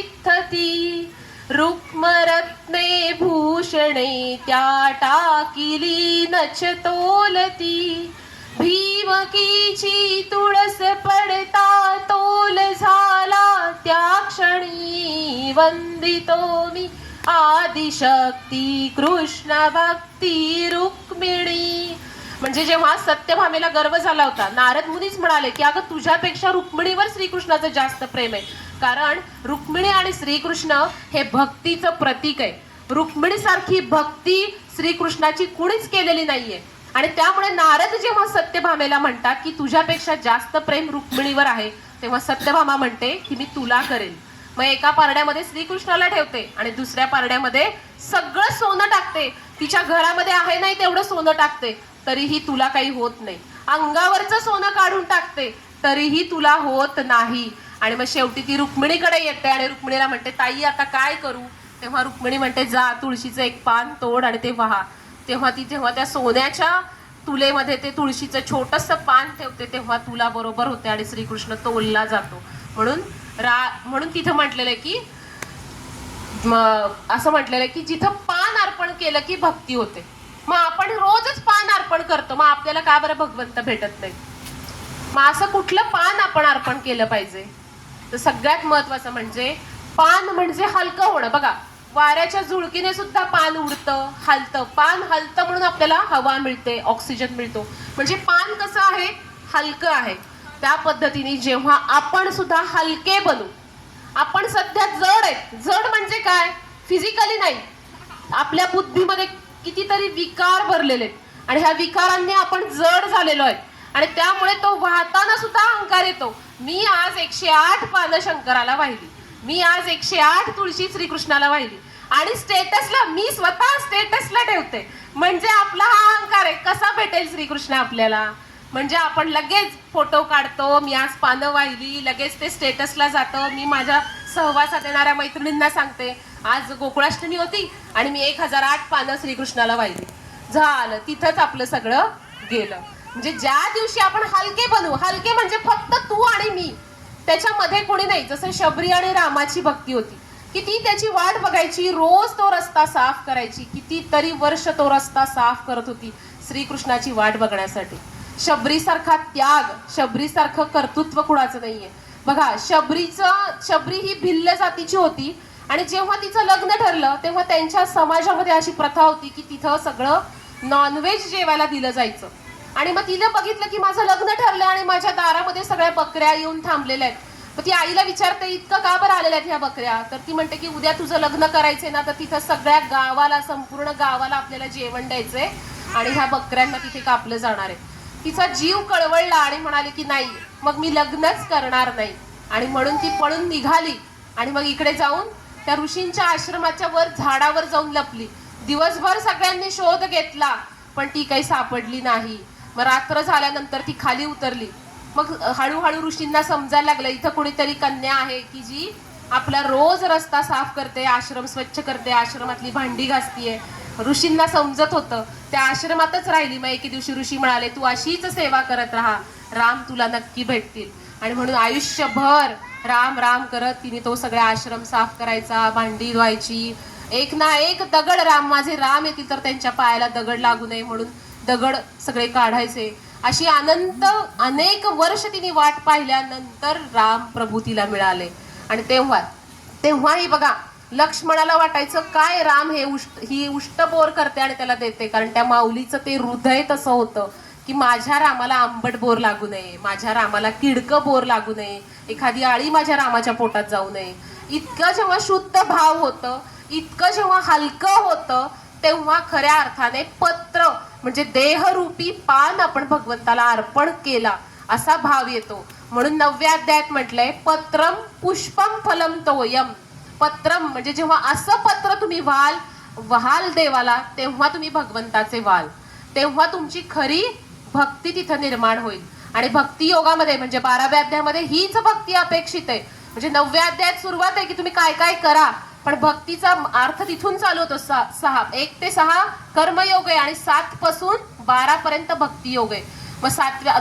रुक्मरत्ने भूषणे त्या टाकिली नच तोलती भीमकीची तुळस पडता तोल झाला त्या क्षणी वंदितो मी आदिशक्ती कृष्ण भक्ती रुक्मिणी. म्हणजे जेव्हा सत्यभामेला गर्व झाला होता, नारद मुनीच म्हणाले की अगं तुझ्यापेक्षा रुक्मिणीवर श्रीकृष्णाचं जास्त प्रेम आहे. कारण रुक्मिणी आणि श्रीकृष्ण हे भक्तीचं प्रतीक आहे. रुक्मिणीसारखी भक्ती श्रीकृष्णाची कुणीच केलेली नाहीये. आणि त्यामुळे नारद जेव्हा सत्यभामेला म्हणतात की तुझ्यापेक्षा जास्त प्रेम रुक्मिणीवर आहे, तेव्हा सत्यभामा म्हणते की मी तुला करेल. मग एका पारड्यामध्ये श्रीकृष्णाला ठेवते आणि दुसऱ्या पारड्यामध्ये सगळं सोनं टाकते. तिच्या घरामध्ये आहे नाही तेवढं सोनं टाकते, तरीही तुला काही होत नाही. अंगावरचं सोनं काढून टाकते, तरीही तुला होत नाही. आणि मग शेवटी ती रुक्मिणीकडे येते आणि रुक्मिणीला म्हणते, ताई आता काय करू? तेव्हा रुक्मिणी म्हणते, जा तुळशीचं एक पान तोड आणि ते वाहा. तेव्हा त्या सोन्याच्या तुलेमध्ये ते तुळशीचं छोटंसं पान ठेवते, तेव्हा तुला बरोबर होते आणि श्रीकृष्ण तोलला जातो. म्हणून तिथं म्हटलेलं आहे की असं म्हटलेलं आहे की जिथं पान अर्पण केलं की भक्ती होते. मग आपण रोजच पान अर्पण करतो, मग आपल्याला का बरं भगवंत भेटत नाही? मग असं कुठलं पान आपण अर्पण केलं पाहिजे? तर सगळ्यात महत्वाचं म्हणजे पान म्हणजे हलकं होणं. बघा, वाऱ्याच्या झुळकीने सुद्धा पान उडतं, हलतं. पान हलतं म्हणून आपल्याला हवा मिळते, ऑक्सिजन मिळतो. म्हणजे पान कसं आहे? हलकं आहे. त्या पद्धतीने जेव्हा आपण सुद्धा हलके बनू, आपण सध्या जड आहे. जड म्हणजे काय? फिजिकली नाही, आपल्या बुद्धीमध्ये कितीतरी विकार भरलेले आहेत आणि ह्या विकारांनी आपण जड झालेलो आहे आणि त्यामुळे तो वाहताना सुद्धा अहंकार येतो. मी आज 108 पानं शंकराला वाहिली, मी आज 108 तुळशी श्रीकृष्णाला वाहिली आणि स्टेटसला, मी स्वतः स्टेटसला ठेवते. म्हणजे आपला हा अहंकार आहे. कसा भेटेल श्रीकृष्ण आपल्याला? म्हणजे आपण लगेच फोटो काढतो, मी आज पानं वाहिली, लगेच ते स्टेटसला जातं. मी माझ्या सहवासात येणाऱ्या मैत्रिणींना सांगते, आज गोकुळाष्टमी होती आणि मी 1008 पानं श्रीकृष्णाला वाहिली. झालं, तिथंच आपलं सगळं गेलं. म्हणजे ज्या दिवशी आपण हलके बनू, हलके म्हणजे फक्त तू आणि मी, त्याच्यामध्ये कोणी नाही. जसं शबरी आणि रामाची भक्ती होती की ती त्याची वाट बघायची, रोज तो रस्ता साफ करायची. कितीतरी वर्ष तो रस्ता साफ करत होती श्रीकृष्णाची वाट बघण्यासाठी. शबरीसारखा त्याग, शबरीसारखं कर्तृत्व कुणाचं नाहीये. बघा, शबरी ही भिल्ल जातीची होती आणि जेव्हा तिचं लग्न ठरलं तेव्हा त्यांच्या समाजामध्ये अशी प्रथा होती की तिथं सगळं नॉनव्हेज जेवायला दिलं जायचं. आणि मग तिला बघितलं की माझं लग्न ठरलं आणि माझ्या दारामध्ये सगळ्या बकऱ्या येऊन थांबलेल्या आहेत. मग ती आईला विचारते, इतकं का बरं आलेल्या आहेत ह्या बकऱ्या? तर ती म्हणते की उद्या तुझं लग्न करायचंय ना, तर तिथं सगळ्या गावाला, संपूर्ण गावाला आपल्याला जेवण द्यायचंय आणि ह्या बकऱ्यांना तिथे कापलं जाणार आहे. तिचा जीव कळवळला आणि म्हणाली की नाही, मग मी लग्नच करणार नाही. आणि म्हणून ती पळून निघाली आणि मग इकडे जाऊन त्या ऋषींच्या आश्रमाच्या वर झाडावर जाऊन लपली. दिवसभर सगळ्यांनी शोध घेतला पण ती काही सापडली नाही. मग रात्र झाल्यानंतर ती खाली उतरली. मग हळूहळू ऋषींना समजायला लागलं इथं कोणीतरी कन्या आहे की जी आपला रोज रस्ता साफ करते, आश्रम स्वच्छ करते, आश्रमातली भांडी घासतीये. ऋषींना समजत होतं, त्या आश्रमातच राहिली. मग एके दिवशी ऋषी म्हणाले, तू अशीच सेवा करत राहा, राम तुला नक्की भेटतील. आणि म्हणून आयुष्यभर राम राम करत तिने तो सगळा आश्रम साफ करायचा, भांडी धुवायची. एक ना एक दगड, राम माझे राम येतील तर त्यांच्या पायाला दगड लागू नये म्हणून दगड सगळे काढायचे. अशी अनेक वर्ष तिने वाट पाहिल्यानंतर राम प्रभू तिला मिळाले. आणि तेव्हाही बघा, लक्ष्मणाला वाटायचं काय राम ही उष्ट बोर करते आणि त्याला देते, कारण त्या माऊलीचं ते हृदय तसं होतं की माझ्या रामाला आंबट बोर लागू नये, माझ्या रामाला किडकं बोर लागू नये, एखादी आळी माझ्या रामाच्या पोटात जाऊ नये. इतकं जेव्हा शुद्ध भाव होतं, इतकं जेव्हा हलकं होतं, तेव्हा खऱ्या अर्थाने पत्र म्हणजे देहरूपी पान आपण भगवंताला अर्पण केला असा भाव येतो. म्हणून 9व्या अध्यायात म्हटलंय, पत्रम पुष्पम फलम तोयम. पत्रम म्हणजे जेव्हा असं पत्र तुम्ही व्हाल देवाला, तेव्हा तुम्ही भगवंताचे व्हाल, तेव्हा तुमची खरी भक्ती तिथं निर्माण होईल. आणि भक्ती योगामध्ये म्हणजे 12व्या अध्यायामध्ये हीच भक्ती अपेक्षित आहे. म्हणजे 9व्या अध्यायात सुरुवात आहे की तुम्ही काय काय करा, पण भक्तीचा अर्थ तिथून चालू होतो. 1 ते 6 कर्मयोग आहे आणि 7 पासून 12 पर्यंत भक्ती योग आहे. मग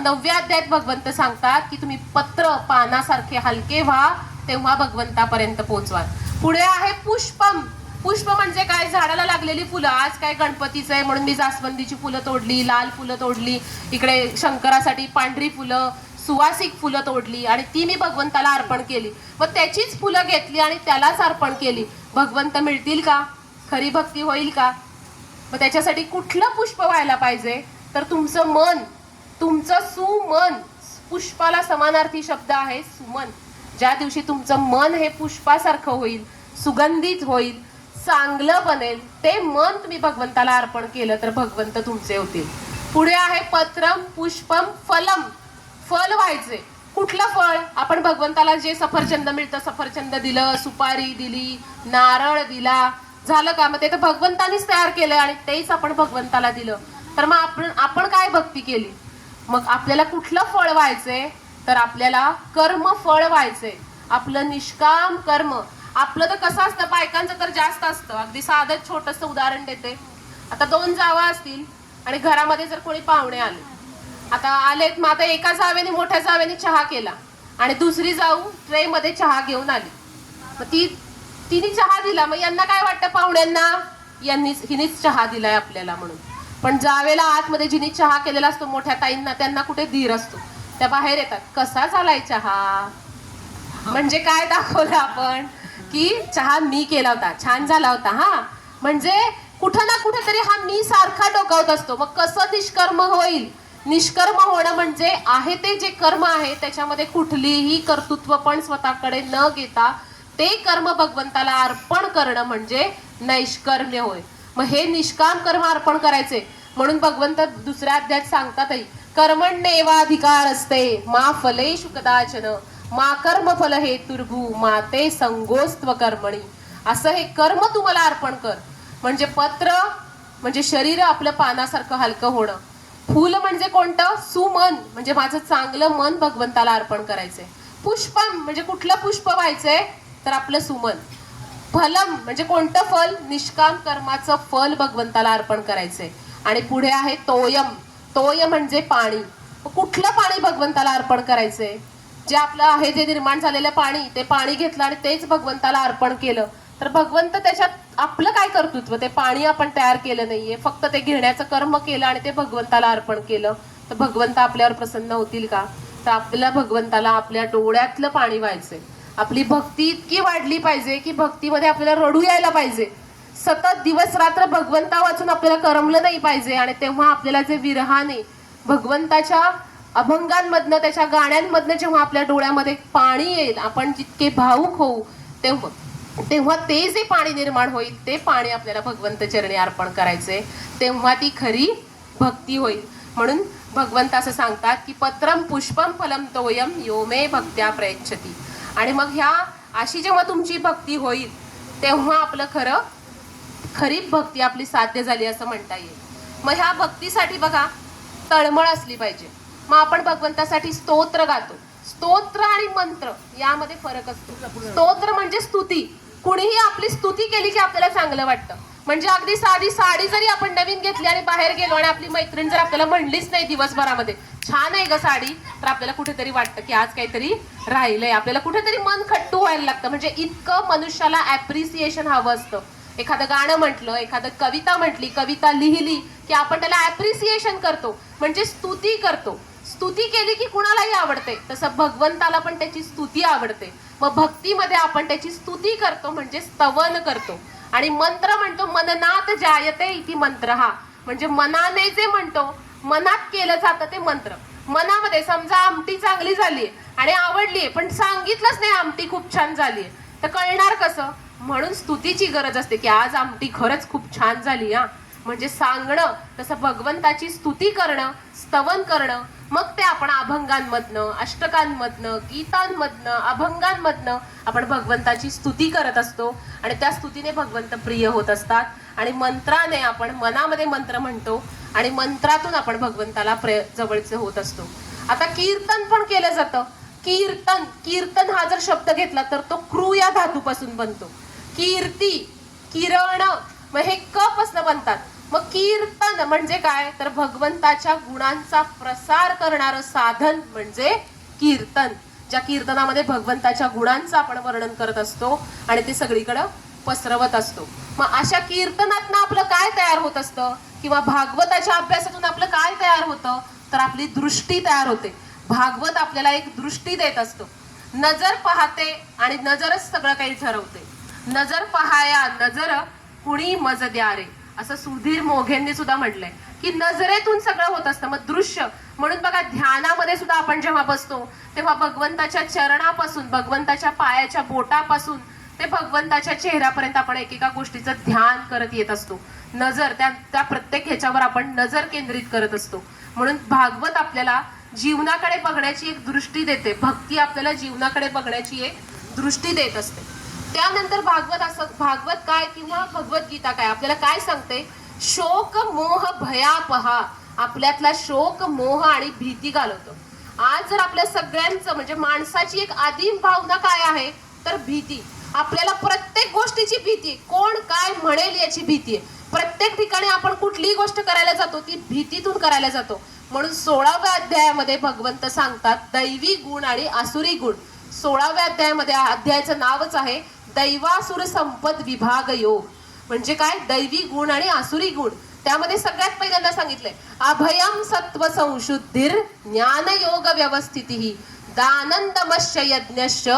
9व्या अध्यायात भगवंत सांगतात की तुम्ही पत्र पानासारखे हलके व्हा, तेव्हा भगवंतापर्यंत पोहोचवा. पुढे आहे पुष्पम. पुष्प म्हणजे काय? झाडाला लागलेली फुलं. आज काय गणपतीचं आहे म्हणून मी जास्वंदीची फुलं तोडली, लाल फुलं तोडली, इकडे शंकरासाठी पांढरी फुलं, सुवासिक फुलं तोडली आणि ती मी भगवंताला अर्पण केली. मग त्याचीच फुलं घेतली आणि त्यालाच अर्पण केली. भगवंत मिळतील का? खरी भक्ती होईल का? मग त्याच्यासाठी कुठलं पुष्प व्हायला पाहिजे? तर तुमचं मन, तुमचं सुमन. पुष्पाला समानार्थी शब्द आहे सुमन. ज्या दिवशी तुमचं मन हे पुष्पासारखं होईल, सुगंधित होईल, चांगलं बनेल, ते मन तुम्ही भगवंताला अर्पण केलं तर भगवंत तुमचे होतील. पुढे आहे पत्रम पुष्पम फलम. फल व्हायचे. कुठलं फळ? आपण भगवंताला जे सफरचंद मिळतं, सफरचंद दिलं, सुपारी दिली, नारळ दिला, झालं का? मग ते तर भगवंतानीच तयार केलंय आणि तेच आपण भगवंताला दिलं. तर मग आपण काय भक्ती केली? मग आपल्याला कुठलं फळ व्हायचंय? तर आपल्याला कर्म फळ व्हायचंय. आपलं निष्काम कर्म. आपलं तर कसं असतं, बायकांचं तर जास्त असतं. अगदी साधं छोटंसं उदाहरण देते. आता 2 जावा असतील आणि घरामध्ये जर कोणी पाहुणे आले, आता आलेत, मग आता एका जावेने, मोठ्या जावेने चहा केला आणि दुसरी जाऊ ट्रे मध्ये चहा घेऊन आली, मग तिने चहा दिला, मग यांना काय वाटतं पाहुण्यांना, हिनेच चहा दिलाय आपल्याला म्हणून. पण जावेला आतमध्ये जिने चहा केलेला असतो, मोठ्या ताईंना, त्यांना कुठे धीर असतो, त्या बाहेर येतात, कसा झालाय चहा, म्हणजे काय दाखवलं आपण की चहा मी केला होता, छान झाला होता. हा, म्हणजे कुठं ना कुठेतरी हा मी सारखा डोकावत असतो. मग कसं निष्कर्म होईल? निष्कर्म होणं म्हणजे आहे ते जे कर्म आहे त्याच्यामध्ये कुठलीही कर्तृत्व पण स्वतःकडे न घेता ते कर्म भगवंताला अर्पण करणं म्हणजे नैष्कर्म्य होय. मग हे निष्काम कर्म अर्पण करायचे म्हणून भगवंत दुसऱ्या अध्यायात सांगतातही, कर्मण्येवाधिकार असते मा फलेषु कदाचन मा कर्म फल हेतुर्भू मा ते संगोस्त्व कर्मणी. असं हे कर्म तुम्हाला अर्पण कर. म्हणजे पत्र म्हणजे शरीर आपलं पानासारखं हलकं होणं, फूल म्हणजे कोणतं, सुमन म्हणजे माझं चांगलं मन भगवंताला अर्पण करायचंय, पुष्पम म्हणजे कुठलं पुष्प व्हायचंय तर आपलं सुमन, फलम म्हणजे कोणतं फल, निष्काम कर्माचं फल भगवंताला अर्पण करायचंय. आणि पुढे आहे तोयम, तोय म्हणजे पाणी. कुठलं पाणी भगवंताला अर्पण करायचंय, जे आपलं आहे जे निर्माण झालेलं पाणी, ते पाणी घेतलं आणि तेच भगवंताला अर्पण केलं तर भगवंत त्याच्यात आपलं काय कर्तृत्व, ते पाणी आपण तयार केलं नाहीये, फक्त ते घेण्याचं कर्म केलं आणि ते भगवंताला अर्पण केलं तर भगवंत आपल्यावर प्रसन्न होतील का? तर आपल्याला भगवंताला आपल्या डोळ्यातलं पाणी व्हायचंय. आपली भक्ती इतकी वाढली पाहिजे की भक्तीमध्ये आपल्याला रडू यायला पाहिजे, सतत दिवस रात्र भगवंता वाचून आपल्याला करमलं नाही पाहिजे. आणि तेव्हा आपल्याला जे विरहाने भगवंताच्या अभंगांमधनं, त्याच्या गाण्यांमधनं जेव्हा आपल्या डोळ्यामध्ये पाणी येईल, आपण जितके भावुक होऊ तेव्हा ते जे पाणी निर्माण होईल ते पाणी आपल्याला भगवंत चरणी अर्पण करायचे, तेव्हा ती खरी भक्ती होईल. म्हणून भगवंत असं सांगतात की पत्रम पुष्पम फलम तोयम यो मे भक्त्या प्रयच्छती. आणि मग ह्या अशी जेव्हा तुमची भक्ती होईल तेव्हा आपलं खरी भक्ती आपली साध्य झाली असं म्हणता येईल. मग ह्या भक्तीसाठी बघा तळमळ असली पाहिजे. मग आपण भगवंतासाठी स्तोत्र गातो. स्तोत्र आणि मंत्र यामध्ये फरक असतो. स्तोत्र म्हणजे स्तुती, कुणीही आपली स्तुती केली की आपल्याला चांगलं वाटतं. म्हणजे अगदी साधी साडी जरी आपण नवीन घेतली आणि बाहेर गेलो आणि आपली मैत्रीण जर आपल्याला म्हणलीच नाही दिवसभरामध्ये छान आहे ग साडी, तर आपल्याला कुठेतरी वाटतं की आज काहीतरी राहिलंय, आपल्याला कुठेतरी मन खट्टू व्हायला लागतं. म्हणजे इतकं मनुष्याला ऍप्रिसिएशन हवं असतं. एखादं गाणं म्हटलं, एखादं कविता म्हटली, कविता लिहिली की आपण त्याला ऍप्रिसिएशन करतो, म्हणजे स्तुती करतो. स्तुती केली की कुणालाही आवडते, तसं भगवंताला पण त्याची स्तुती आवडते. मग भक्तीमध्ये आपण त्याची स्तुती करतो म्हणजे स्तवन करतो. आणि मंत्र म्हणतो मननात जायते इति मंत्र, हा म्हणजे मनाने जे म्हणतो, मनात केलं जातं ते मंत्र. मनामध्ये समजा आमटी चांगली झालीये आणि आवडलीये पण सांगितलंच नाही आमटी खूप छान झालीये, तर कळणार कसं? म्हणून स्तुतीची गरज असते की आज आमटी खरंच खूप छान झाली हा, म्हणजे सांगणं. तसं भगवंताची स्तुती करणं, स्तवन करणं, मग ते आपण अभंगांमधनं, अष्टकांमधनं, गीतांमधनं, अभंगांमधनं आपण भगवंताची स्तुती करत असतो आणि त्या स्तुतीने भगवंत प्रिय होत असतात. आणि मंत्राने आपण मनामध्ये मंत्र म्हणतो आणि मंत्रातून आपण भगवंताला जवळचे होत असतो. आता कीर्तन पण केलं जातं. कीर्तन हा जर शब्द घेतला तर तो क्रू या धातूपासून बनतो. कीर्ती, किरण, मग हे क पासून बनतात. मग कीर्तन म्हणजे काय तर भगवंताच्या गुणांचा प्रसार करणारं साधन म्हणजे कीर्तन. ज्या कीर्तनामध्ये भगवंताच्या गुणांचं आपण वर्णन करत असतो आणि ते सगळीकडे पसरवत असतो. मग अशा कीर्तनातनं आपलं काय तयार होत असतं किंवा भागवताच्या अभ्यासातून आपलं काय तयार होतं तर आपली दृष्टी तयार होते. भागवत आपल्याला एक दृष्टी देत असतो. नजर पाहते आणि नजरच सगळं काही ठरवते. नजर पहाया नजर कुणी मज द्या रे, असं सुधीर मोघेंनी सुद्धा म्हटलंय की नजरेतून सगळं होत असतं. मग दृश्य म्हणून बघा ध्यानामध्ये सुद्धा आपण जेव्हा बसतो तेव्हा भगवंताच्या चरणापासून, भगवंताच्या पायाच्या बोटापासून ते भगवंताच्या चेहऱ्यापर्यंत आपण एकेका गोष्टीचं ध्यान करत येत असतो. नजर त्या प्रत्येक ह्याच्यावर आपण नजर केंद्रित करत असतो. म्हणून भागवत आपल्याला जीवनाकडे बघण्याची एक दृष्टी देते. भक्ती आपल्याला जीवनाकडे बघण्याची एक दृष्टी देत असते. त्यानंतर भागवत काय किंवा भगवद्गीता काय आपल्याला काय सांगते? शोक मोह भयापहा, आपल्यातला शोक मोह आणि भीती घालवतो. आज जर आपल्या सगळ्यांचं म्हणजे माणसाची एक आदिम भावना काय आहे तर भीती. आपल्याला प्रत्येक गोष्टीची भीती, कोण काय म्हणेल याची भीती आहे. प्रत्येक ठिकाणी आपण कुठलीही गोष्ट करायला जातो ती भीतीतून करायला जातो. म्हणून 16व्या अध्यायामध्ये भगवंत सांगतात दैवी गुण आणि आसुरी गुण. 16व्या अध्यायामध्ये अध्यायाचं नावच आहे दैवासुर संपद विभाग योग. म्हणजे काय? दैवी गुण आणि आसुरी गुण. त्यामध्ये सगळ्यात पहिल्यांदा सांगितलंय अभयम सत्व संशुद्धीर ज्ञान योग व्यवस्थिती दानंदमश्च यज्ञश्च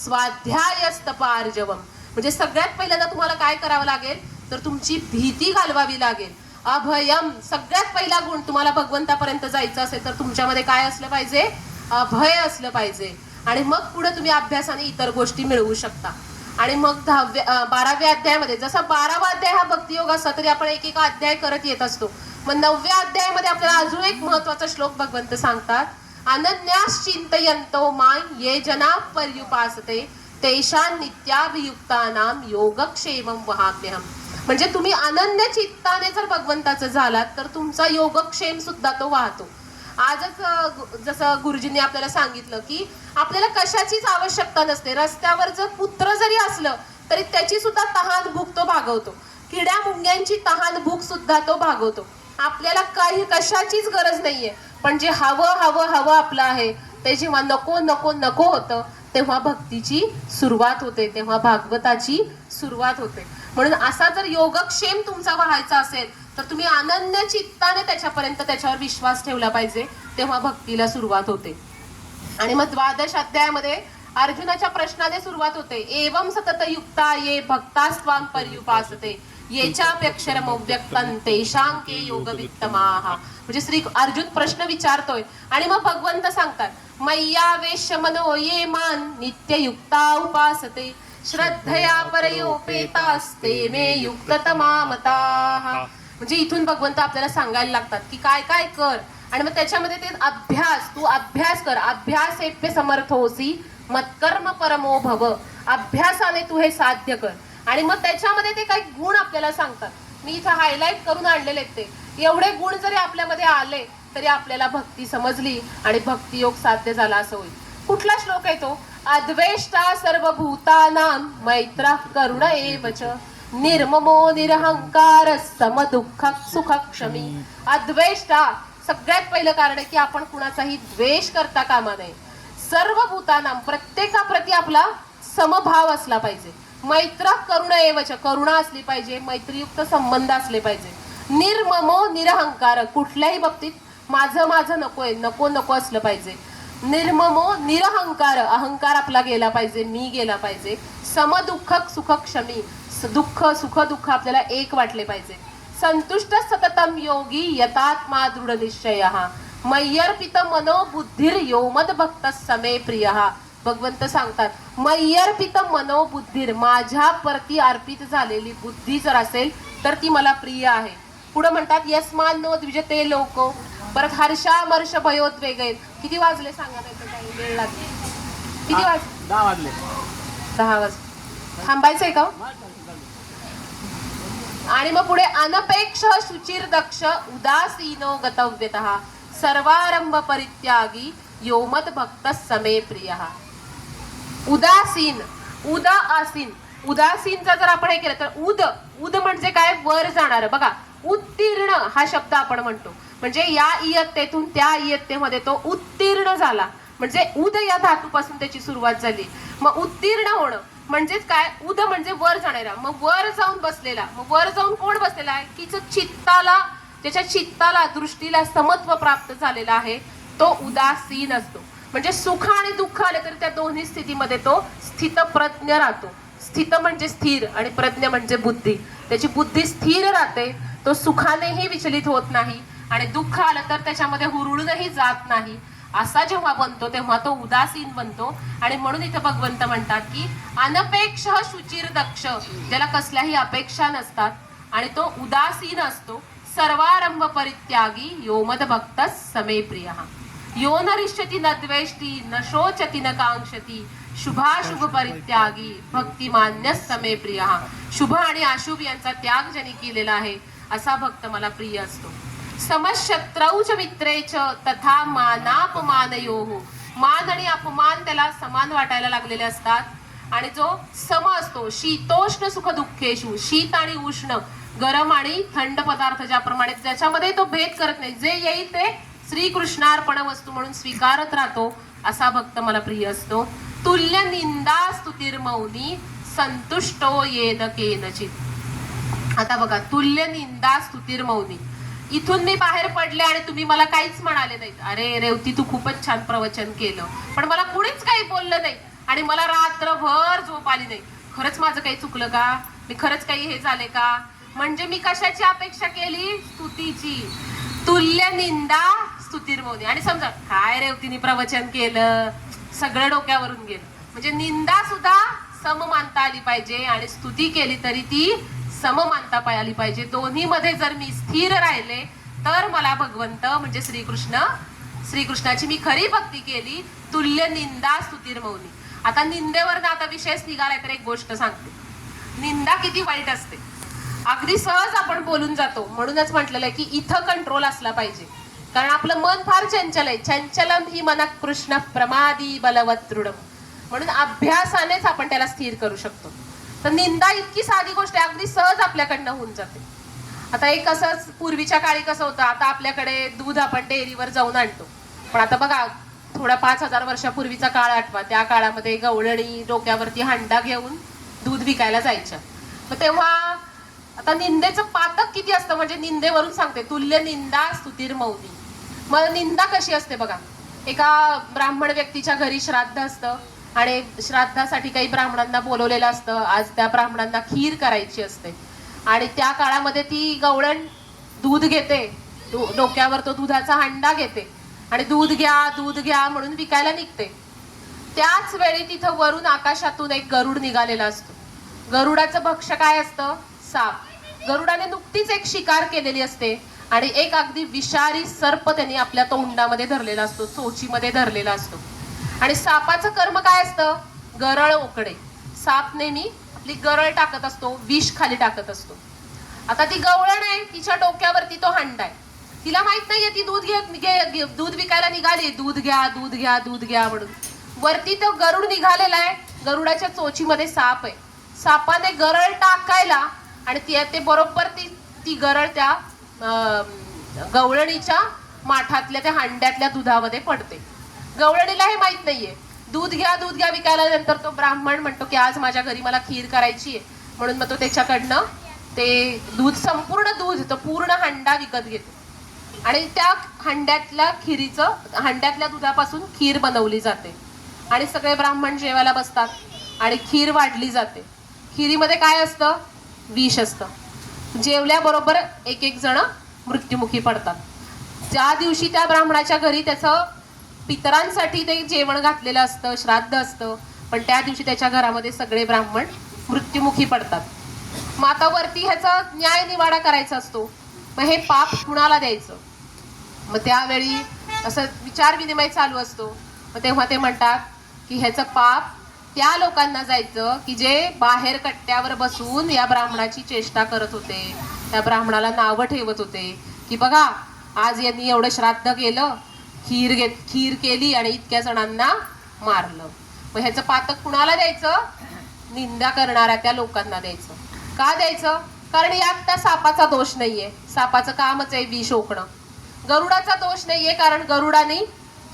स्वाध्यायस्तपार्जवम. म्हणजे सगळ्यात पहिल्यांदा तुम्हाला काय करावं लागेल तर तुमची भीती घालवावी लागेल. अभयम सगळ्यात पहिला गुण. तुम्हाला भगवंतापर्यंत जायचं असेल तर तुमच्यामध्ये काय असलं पाहिजे? अभय असलं पाहिजे. आणि मग पुढे तुम्ही अभ्यासाने इतर गोष्टी मिळवू शकता. आणि मग 12व्या अध्यायामध्ये जसा 12वा अध्याय हा भक्तियोग असला तरी आपण एक एक अध्याय करत येत असतो. मग 9व्या अध्यायामध्ये आपल्याला अजून एक महत्वाचा श्लोक भगवंत सांगतात अनन्यास चिंतयन्तो मां ये जना पर्युपासते तेषां नित्याभियुक्तानां योगक्षेमं वहाम्यहम्. म्हणजे तुम्ही अनन्य चित्ताने जर भगवंताचं झालात तर तुमचा योगक्षेम सुद्धा तो वाहतो. आजच जसं गुरुजींनी आपल्याला सांगितलं की आपल्याला कशाचीच आवश्यकता नसते. रस्त्यावर जर कुत्र जरी असलं तरी त्याची सुद्धा तहान भूक तो भागवतो. किड्या मुंग्यांची तहान भूक सुद्धा तो भागवतो. आपल्याला काही कशाचीच गरज नाहीये. पण जे हवं हवं हवं आपलं आहे ते जेव्हा नको नको नको होतं तेव्हा भक्तीची सुरुवात होते, तेव्हा भागवताची सुरुवात होते. म्हणून असा जर योगक्षेम तुमचा व्हायचा असेल तर तुम्ही अनन्य चित्ताने त्याच्यापर्यंत त्याच्यावर विश्वास ठेवला पाहिजे, तेव्हा भक्तीला सुरुवात होते. आणि मग 12 अध्यायामध्ये अर्जुनाच्या प्रश्नाने सुरुवात होते एवं सतत युक्ता ये भक्तास्त्वां पर्युपासते येचाप्यक्षरमव्यक्तं तेषां के योगवित्तमाः. म्हणजे अर्जुन प्रश्न विचारतोय आणि मग भगवंत सांगतात मय्यावेश्य मनो ये मान नित्ययुक्ता उपासते श्रद्धया परयोपेतास्ते मे युक्ततमा मताः. म्हणजे इथून भगवंत आपल्याला सांगायला लागतात की काय काय कर. आणि मग त्याच्यामध्ये ते अभ्यास, तू अभ्यास कर. अभ्यासेप्य समर्थोसी मत्कर्म परमो भव. अभ्यासाने तू हे साध्य कर. आणि मग त्याच्यामध्ये ते काही गुण आपल्याला सांगतात. मी इथं हायलाइट करून आणलेले आहेत ते. एवढे गुण जरी आपल्यामध्ये आले तरी आपल्याला भक्ती समजली आणि भक्तियोग साध्य झाला असं होईल. कुठला श्लोक आहे तो? अद्वेष्टा सर्वभूतानां मैत्र करुण एवच निर्ममो निरहंकार समदुःख सुखक्षमी. अद्वेष्टा सगळ्यात पहिलं कारण आहे की आपण कुणाचाही द्वेष करता कामा नये. सर्व भूतानां प्रत्येकाप्रती आपला समभाव असला पाहिजे. मैत्र करुण एवच करुणा असली पाहिजे, मैत्रीयुक्त संबंध असले पाहिजे. निर्ममो निरहंकार कुठल्याही बाबतीत माझं माझं नकोय, नको नको असलं पाहिजे. निर्ममो निरहंकार अहंकार आपला गेला पाहिजे, मी गेला पाहिजे. समदुःख सुखक्षमी दुःख सुख दुःख आपल्याला एक वाटले पाहिजे. संतुष्ट सततम योगी यतात्मा दृढ निश्चयः मय्यर्पित मनो बुद्धिर यो मद भक्त समे प्रियः. भगवंत सांगतात मय्यर्पित मनो बुद्धिर माझ्या प्रती अर्पित झालेली बुद्धी जर असेल तर ती मला प्रिय आहे. पुढे म्हणतात यस्मान्नो द्विजते लोको. परत हर्षामर्ष भयोद्वेग. किती वाजले सांगा नाही तर काही वेळ लागेल. किती वाजले? 10 वाजले. 10 वाजले. थांबायचंय का? आणि मग पुढे अनपेक्ष शुचिर दक्ष उदासीनो गतव्यतः सर्वारंभ परित्यागी योमद भक्त समे प्रियः. उदासीन उदासीन उदासीनचा जर आपण हे केलं तर उद म्हणजे काय? वर जाणार. बघा उत्तीर्ण हा शब्द आपण म्हणतो. म्हणजे या इयत्तेतून त्या इयत्तेमध्ये तो उत्तीर्ण झाला. म्हणजे उद या धातूपासून त्याची सुरुवात झाली. मग उत्तीर्ण होणं म्हणजेच काय? उद म्हणजे वर जाणारा. मग वर जाऊन बसलेला. मग वर जाऊन कोण बसलेला आहे की ज्याच्या चित्ताला दृष्टीला समत्व प्राप्त झालेला आहे तो उदासीन असतो. म्हणजे सुख आणि दुःख आले तरी त्या दोन्ही स्थितीमध्ये तो स्थितप्रज्ञ राहतो. स्थित म्हणजे स्थिर आणि प्रज्ञ म्हणजे बुद्धी. त्याची बुद्धी स्थिर राहते. तो सुखानेही विचलित होत नाही आणि दुःख आलं तर त्याच्यामध्ये हुरळूनही जात नाही. असा जेव्हा बनतो तेव्हा तो उदासीन बनतो. आणि म्हणून इथे भगवंत म्हणतात की अनपेक्ष शुचिर दक्ष ज्याला कसल्याही अपेक्षा नसतात आणि तो उदासीन असतो. सर्वारंभ परित्यागी योमद भक्त समे प्रियः यो न रिष्यति न द्वेष्टि न शोचति न कांक्षति शुभाशुभ परित्यागी भक्तिमान्य समे प्रियः. शुभ आणि अशुभ यांचा त्याग ज्यांनी केलेला आहे असा भक्त मला प्रिय असतो. समशत्रौ च मित्रे च तथा मानापमानयोः. मान आणि अपमान त्याला समान वाटायला लागलेले असतात. आणि जो सम असतो शीतोष्ण सुख दुःखेषु शीत आणि उष्ण गरम आणि थंड पदार्थ ज्याप्रमाणे ज्याच्यामध्ये तो भेद करत नाही, जे येईल ते श्रीकृष्णार्पण वस्तू म्हणून स्वीकारत राहतो असा भक्त मला प्रिय असतो. तुल्य निंदा स्तुतिर्मौनी संतुष्टो येन केनचित. आता बघा, तुल्य निंदा स्तुतिर्मौनी. इथून मी बाहेर पडले आणि तुम्ही मला काहीच म्हणाले नाहीत, अरे रेवती तू खूपच छान प्रवचन केलं, पण मला कुणीच काही बोललं नाही आणि मला रात्रभर झोप आली नाही. खरंच माझं काही चुकलं का? मी खरंच काही हे झाले का? म्हणजे मी कशाची अपेक्षा केली? स्तुतीची. तुल्य निंदा स्तुतिर्मौनी. आणि समजा काय रेवतीने प्रवचन केलं, सगळं डोक्यावरून गेलं. म्हणजे निंदा सुद्धा सम मानता आली पाहिजे आणि स्तुती केली तरी ती सम मानता आली पाहिजे. दोन्ही मध्ये जर मी स्थिर राहिले तर मला भगवंत म्हणजे श्रीकृष्णाची मी खरी भक्ती केली. तुल्य निंदा स्तुतिर्मौनी. आता निंदेवर आता विषयच निघालाय तर एक गोष्ट सांगते. निंदा किती वाईट असते, अगदी सहज आपण बोलून जातो. म्हणूनच म्हटलेलं आहे की इथं कंट्रोल असला पाहिजे, कारण आपलं मन फार चंचल आहे. चंचलम ही मन कृष्ण प्रमादी बलवत दृढम. म्हणून अभ्यासानेच आपण त्याला स्थिर करू शकतो. तर निंदा इतकी साधी गोष्ट आहे, अगदी सहज आपल्याकडनं होऊन जाते. आता एक असंच पूर्वीच्या काळी कसं होतं, आता आपल्याकडे दूध आपण डेअरीवर जाऊन आणतो, पण आता बघा थोडा 5000 वर्षापूर्वीचा काळ आठवा. त्या काळामध्ये गवळणी डोक्यावरती हांडा घेऊन दूध विकायला जायच्या. मग तेव्हा आता निंदेचं पातक किती असतं, म्हणजे निंदेवरून सांगते. तुल्य निंदा स्तुतिर्मौनी. मग निंदा कशी असते बघा, एका ब्राह्मण व्यक्तीच्या घरी श्राद्ध असतं आणि श्राद्धासाठी काही ब्राह्मणांना बोलवलेलं असतं. आज त्या ब्राह्मणांना खीर करायची असते आणि त्या काळामध्ये ती गवळण दूध घेते, डोक्यावर तो दुधाचा हांडा घेते आणि दूध घ्या म्हणून विकायला निघते. त्याच वेळी तिथं वरून आकाशातून एक गरुड निघालेला असतो. गरुडाचं भक्ष्य काय असतं? साप. गरुडाने नुकतीच एक शिकार केलेली असते आणि एक अगदी विषारी सर्प त्यांनी आपल्या तोंडामध्ये धरलेला असतो, चोचीमध्ये धरलेला असतो. आणि सापाचं कर्म काय असतं? गरळ ओकडे. साप नेहमी आपली गरळ टाकत असतो, विष खाली टाकत असतो. आता ती गवळण आहे, तिच्या डोक्यावरती तो हांडा आहे. तिला माहित नाहीये ती दूध विकायला निघाली, दूध घ्या म्हणून. वरती तो गरुड निघालेला आहे, गरुडाच्या चोचीमध्ये साप आहे. सापाने गरळ टाकायला आणि ते बरोबर ती गरळ त्या गवळणीच्या माठातल्या त्या हांड्यातल्या दुधामध्ये पडते. गवळणीला हे माहित नाहीये. दूध घ्या विकायला. नंतर तो ब्राह्मण म्हणतो की आज माझ्या घरी मला खीर करायची आहे, म्हणून मग तो त्याच्याकडनं ते संपूर्ण दूध तो पूर्ण हांडा विकत घेतो आणि त्या हांड्यातल्या दुधापासून खीर बनवली जाते आणि सगळे ब्राह्मण जेवायला बसतात आणि खीर वाढली जाते. खिरीमध्ये काय असतं? विष असतं. जेवल्याबरोबर एक जण मृत्युमुखी पडतात. ज्या दिवशी त्या ब्राह्मणाच्या घरी त्याचं पितरांसाठी ते जेवण घातलेलं असतं, श्राद्ध असतं, पण त्या दिवशी त्याच्या घरामध्ये सगळे ब्राह्मण मृत्युमुखी पडतात. मग आता वरती ह्याचा न्याय निवाडा करायचा असतो. मग हे पाप कुणाला द्यायचं? मग त्यावेळी असं विचार विनिमय चालू असतो. मग तेव्हा ते म्हणतात की ह्याचं पाप त्या लोकांना जायचं की जे बाहेर कट्ट्यावर बसून या ब्राह्मणाची चेष्टा करत होते, त्या ब्राह्मणाला नावं ठेवत होते की बघा आज यांनी एवढं श्राद्ध केलं, खीर केली आणि इतक्या जणांना मारलं. मग ह्याचं पातक कुणाला द्यायचं? निंदा करणाऱ्या त्या लोकांना द्यायचं. का द्यायचं? कारण यात त्या सापाचा दोष नाहीये. सापाचं कामच आहे विष ओकणं. गरुडाचा दोष नाहीये, कारण गरुडाने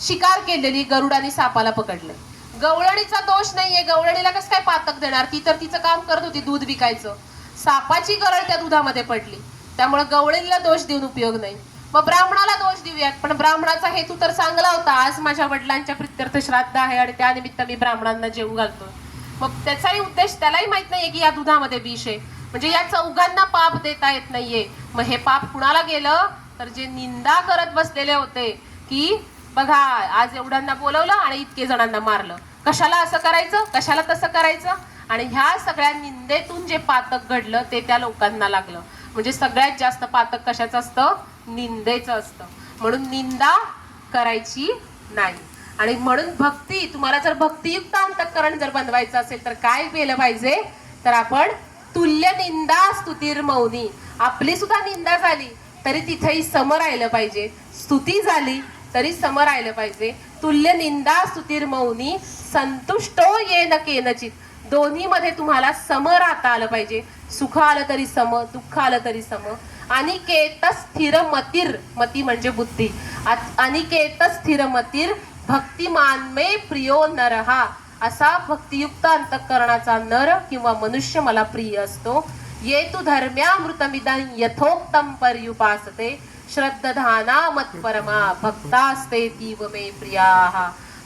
शिकार केलेली, गरुडाने सापाला पकडलं. गवळणीचा दोष नाहीये, गवळणीला कसं काय पातक देणार? ती तर तिचं काम करत होती, दूध विकायचं. सापाची गरळ त्या दुधामध्ये पडली, त्यामुळे गवळणीला दोष देऊन उपयोग नाही. मग ब्राह्मणाला दोष देऊयात, पण ब्राह्मणाचा हेतू तर चांगला होता. आज माझ्या वडिलांच्या प्रित्यर्थ श्राद्ध आहे आणि त्यानिमित्त मी ब्राह्मणांना जेवू घालतोय. मग त्याचाही उद्देश त्यालाही माहित नाहीये की या दुधामध्ये विष आहे, म्हणजे या चौघांना पाप देता येत नाहीये. मग हे पाप कुणाला गेलं? तर जे निंदा करत बसलेले होते की बघा आज एवढ्यांना बोलवलं आणि इतके जणांना मारलं, कशाला असं करायचं, कशाला तसं करायचं. आणि ह्या सगळ्या निंदेतून जे पातक घडलं ते त्या लोकांना लागलं. म्हणजे सगळ्यात जास्त पातक कशाचं असतं? निंदेचं असतं. म्हणून निंदा करायची नाही. आणि म्हणून भक्ती, तुम्हाला जर भक्तियुक्त अंतःकरण जर बनवायचं असेल तर काय केलं पाहिजे? तर आपण तुल्य निंदा स्तुतिर्मौनी. आपली सुद्धा निंदा झाली तरी तिथेही सम राहिलं पाहिजे, स्तुती झाली तरी सम राहिलं पाहिजे. तुल्य निंदा स्तुतिर्मौनी संतुष्टो येन केनचित. दोन्हीमध्ये तुम्हाला सम राहता आलं पाहिजे. सुख आलं तरी सम, दुःख आलं तरी सम. अनिकेत स्थिर मतीर, मती म्हणजे बुद्धी. अनिकेत स्थिर मतीर भक्तिमान मे प्रियो नरहा. असा भक्तियुक्त अंतःकरणाचा नर किंवा मनुष्य मला प्रिय असतो. ये तू धर्म्यामृतमिदं यथोक्तम पर्युपासते श्रद्धाना मत्परमा भक्तास्ते तीव मे प्रियाः.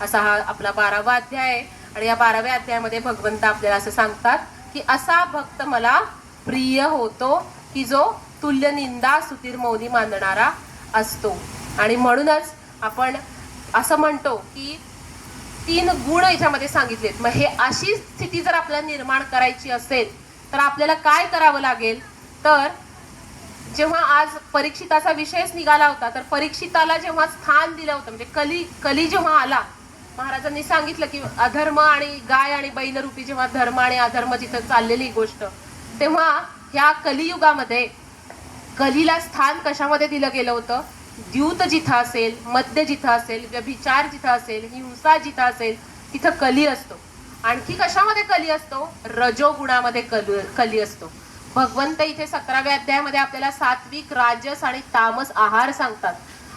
असा हा आपला 12वा अध्याय आहे. आणि या 12व्या अध्यायामध्ये भगवंत आपल्याला असं सांगतात की असा भक्त मला प्रिय होतो की जो तुल्य निंदा स्तुतीर मौनी मानणारा असतो. आणि म्हणूनच आपण असं म्हणतो की 3 गुण याच्यामध्ये सांगितलेत. मग हे अशी स्थिती जर आपल्याला निर्माण करायची असेल तर आपल्याला काय करावं लागेल. तर जेव्हा आज परीक्षिताचा विषयच निघाला होता, तर परीक्षिताला जेव्हा स्थान दिलं होतं, म्हणजे कली जेव्हा आला, महाराजांनी सांगितलं की अधर्म आणि गाय आणि बैल रूपी जेव्हा धर्म आणि अधर्म जिथं चाललेली गोष्ट, तेव्हा ह्या कलियुगामध्ये कलीला स्थान कशामध्ये दिलं गेलं होतं. द्यूत जिथं असेल, मद्य जिथं असेल, व्यभिचार जिथं असेल, हिंसा जिथं असेल, तिथं कली असतो. आणखी कशामध्ये कली असतो. रजोगुणामध्ये कली असतो. भगवंत इथे 17व्या अध्यायामध्ये आपल्याला सात्विक, राजस आणि तामस आहार सांगतात.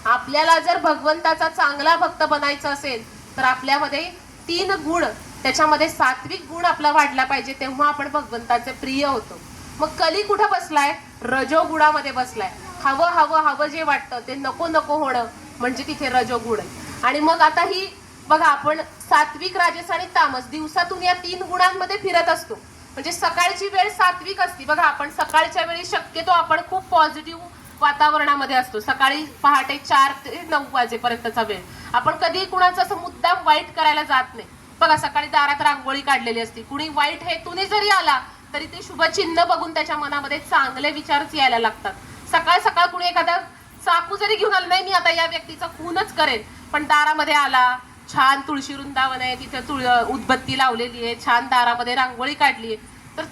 आपल्याला जर भगवंताचा चांगला भक्त बनायचा असेल तर आपल्यामध्ये 3 गुण, त्याच्यामध्ये सात्विक गुण आपला वाढला पाहिजे, तेव्हा आपण भगवंताचे प्रिय होतो. मग कली कुठं बसलाय. रजोगुणामध्ये बसलाय. हवं हवं हवं जे वाटतं ते नको नको होणं म्हणजे तिथे रजोगुण आहे. आणि मग आता ही बघा, आपण सात्विक, राजस आणि तामस दिवसातून या 3 गुणांमध्ये फिरत असतो. म्हणजे सकाळची वेळ सात्विक असते. बघा, आपण सकाळच्या वेळी शक्यतो आपण खूप पॉझिटिव्ह वातावरणामध्ये असतो. सकाळी पहाटे 4 ते 9 वाजेपर्यंतचा वेळ. आपण कधी कुणाचं असं मुद्दाम वाईट करायला जात नाही. बघा, सकाळी दारात रांगोळी काढलेली असते. कुणी वाईट हेतूने जरी आला तरी ते शुभचिन्ह बघून त्याच्या मनामध्ये चांगले विचारच यायला लागतात. सकाळ सकाळ कुणी एखादा चाकू जरी घेऊन आला, नाही मी आता या व्यक्तीचा खूनच करेल, पण दारामध्ये आला, छान तुळशी वृंदावन आहे, तिथे उदबत्ती लावलेली आहे, छान दारामध्ये रांगोळी काढली आहे, तर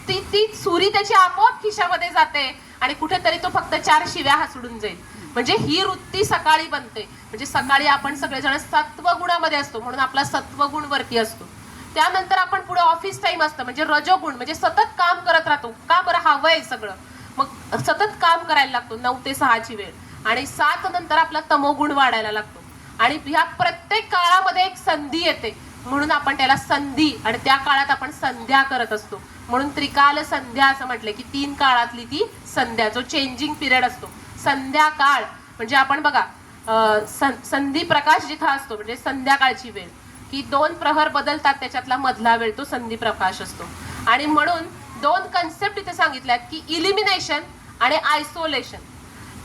ती सुरी त्याची आपोआप खिशामध्ये जाते आणि कुठेतरी तो फक्त 4 शिव्या हसडून जाईल. म्हणजे ही वृत्ती सकाळी बनते. म्हणजे सकाळी आपण सगळेजण सत्वगुणामध्ये असतो, म्हणून आपला सत्वगुण वरती असतो. त्यानंतर आपण पुढे ऑफिस टाइम असतं, म्हणजे रजोगुण, म्हणजे सतत काम करत राहतो. का बरं, हवंय सगळं, मग सतत काम करायला लागतो 9 ते 6 ची वेळ. आणि 7 नंतर आपला तमोगुण वाढायला लागतो. आणि ह्या प्रत्येक काळामध्ये एक संधी येते, म्हणून आपण त्याला संधी, आणि त्या काळात आपण संध्या करत असतो. म्हणून त्रिकाल संध्या असं म्हटलंय की 3 काळातली ती संध्या, जो चेंजिंग पिरियड असतो. संध्याकाळ म्हणजे आपण बघा, संधी प्रकाश जिथं असतो, म्हणजे संध्याकाळची वेळ, की 2 प्रहर बदलतात, त्याच्यातला मधला वेळ तो संधी प्रकाश असतो. आणि म्हणून 2 कन्सेप्ट इथे सांगितल्यात की इलिमिनेशन आणि आयसोलेशन.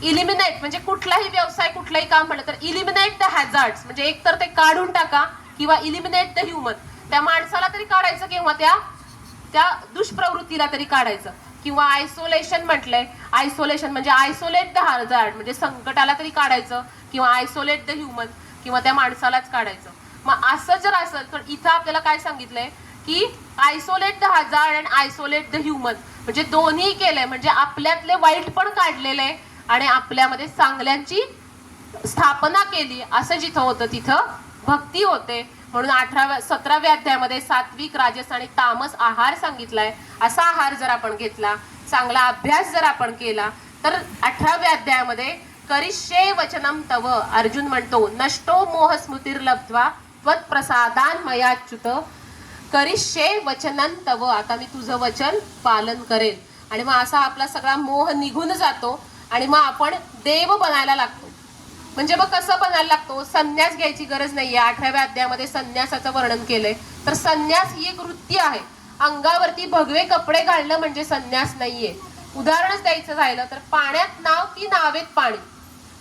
इलिमिनेट म्हणजे कुठलाही व्यवसाय, कुठलाही काम म्हटलं तर इलिमिनेट द हॅझार्ड्स, म्हणजे एक तर ते काढून टाका, किंवा इलिमिनेट द ह्युमन, त्या माणसाला तरी काढायचं किंवा त्या दुष्प्रवृत्तीला तरी काढायचं. किंवा आयसोलेशन म्हटलंय, आयसोलेशन म्हणजे आयसोलेट द हॅझार्ड, म्हणजे संकटाला तरी काढायचं, किंवा आयसोलेट द ह्युमन, किंवा त्या माणसालाच काढायचं. मग असं जर असेल तर इथं आपल्याला काय सांगितलंय की isolate the hazard and isolate the human, म्हणजे दोन्ही केलंय. म्हणजे आपल्यातले वाईट पण काढलेले आणि आपल्यामध्ये चांगल्यांची स्थापना केली. असं जिथं होतं तिथं भक्ती होते. म्हणून 17व्या अध्यायामध्ये सात्विक, राजस आणि तामस आहार सांगितलाय. असा आहार जर आपण घेतला, चांगला अभ्यास जर आपण केला, तर 18व्या अध्यायामध्ये करिष्ये वचनम तव, अर्जुन म्हणतो नष्टो मोह स्मृतिर्लब्ध्वा त्वत्प्रसादान मयाच्युत, करिष्ये वचनं तव, आता मी तुझं वचन पालन करेल. आणि मग असा आपला सगळा मोह निघून जातो आणि मग आपण देव बनायला लागतो. म्हणजे मग कसं बनायला लागतो, संन्यास घ्यायची गरज नाहीये. 18व्या अध्यायामध्ये संन्यासाचं वर्णन केलंय. तर संन्यास ही एक वृत्ती आहे. अंगावरती भगवे कपडे घालणं म्हणजे संन्यास नाहीये. उदाहरणच द्यायचं झालं तर पाण्यात नाव की नावेत पाणी.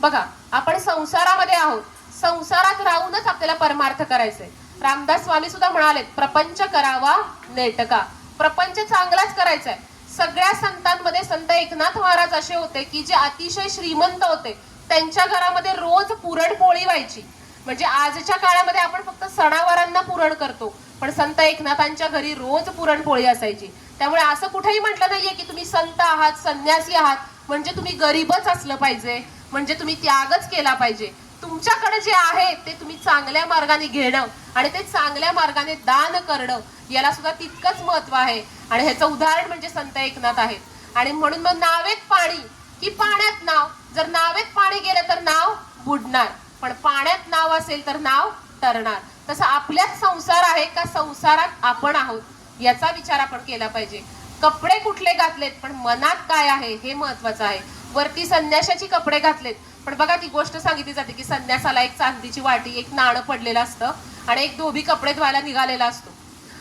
बघा, आपण संसारामध्ये आहोत, संसारात राहूनच आपल्याला परमार्थ करायचंय. रामदास स्वामी सुद्धा म्हणाले प्रपंच करावा नेटका, प्रपंच चांगलाच करायचा आहे. सगळ्या संतांमध्ये संत एकनाथ महाराज असे होते की जे अतिशय श्रीमंत होते, त्यांच्या घरामध्ये रोज पुरणपोळी व्हायची. म्हणजे आजच्या काळामध्ये आपण फक्त सणावारांना पुरण करतो, पण संत एकनाथांच्या घरी रोज पुरणपोळी असायची. त्यामुळे असं कुठेही म्हटलं नाहीये की तुम्ही संत आहात, संन्यासी आहात म्हणजे तुम्ही गरीबच असलं पाहिजे, म्हणजे तुम्ही त्यागच केला पाहिजे. तुमच्याकडे जे आहे ते तुम्ही चांगल्या मार्गाने घेणं आणि ते चांगल्या मार्गाने दान करणं याला सुद्धा तितकंच महत्व आहे. आणि ह्याचं उदाहरण म्हणजे संत एकनाथ आहेत. आणि म्हणून मग नावेत पाणी की पाण्यात नाव, जर नावेत पाणी गेलं तर नाव बुडणार, पण पाण्यात नाव असेल तर नाव तरणार. तसं आपल्यात संसार आहे का संसारात आपण आहोत याचा विचार आपण केला पाहिजे. कपडे कुठले घातलेत पण मनात काय आहे हे महत्वाचं आहे. वरती संन्याशाची कपडे घातलेत पण बघा ती गोष्ट सांगितली जाते की संन्यासाला एक चांदीची वाटी, एक नाणं पडलेलं असतं आणि एक धोबी कपडे धुवायला निघालेला असतो.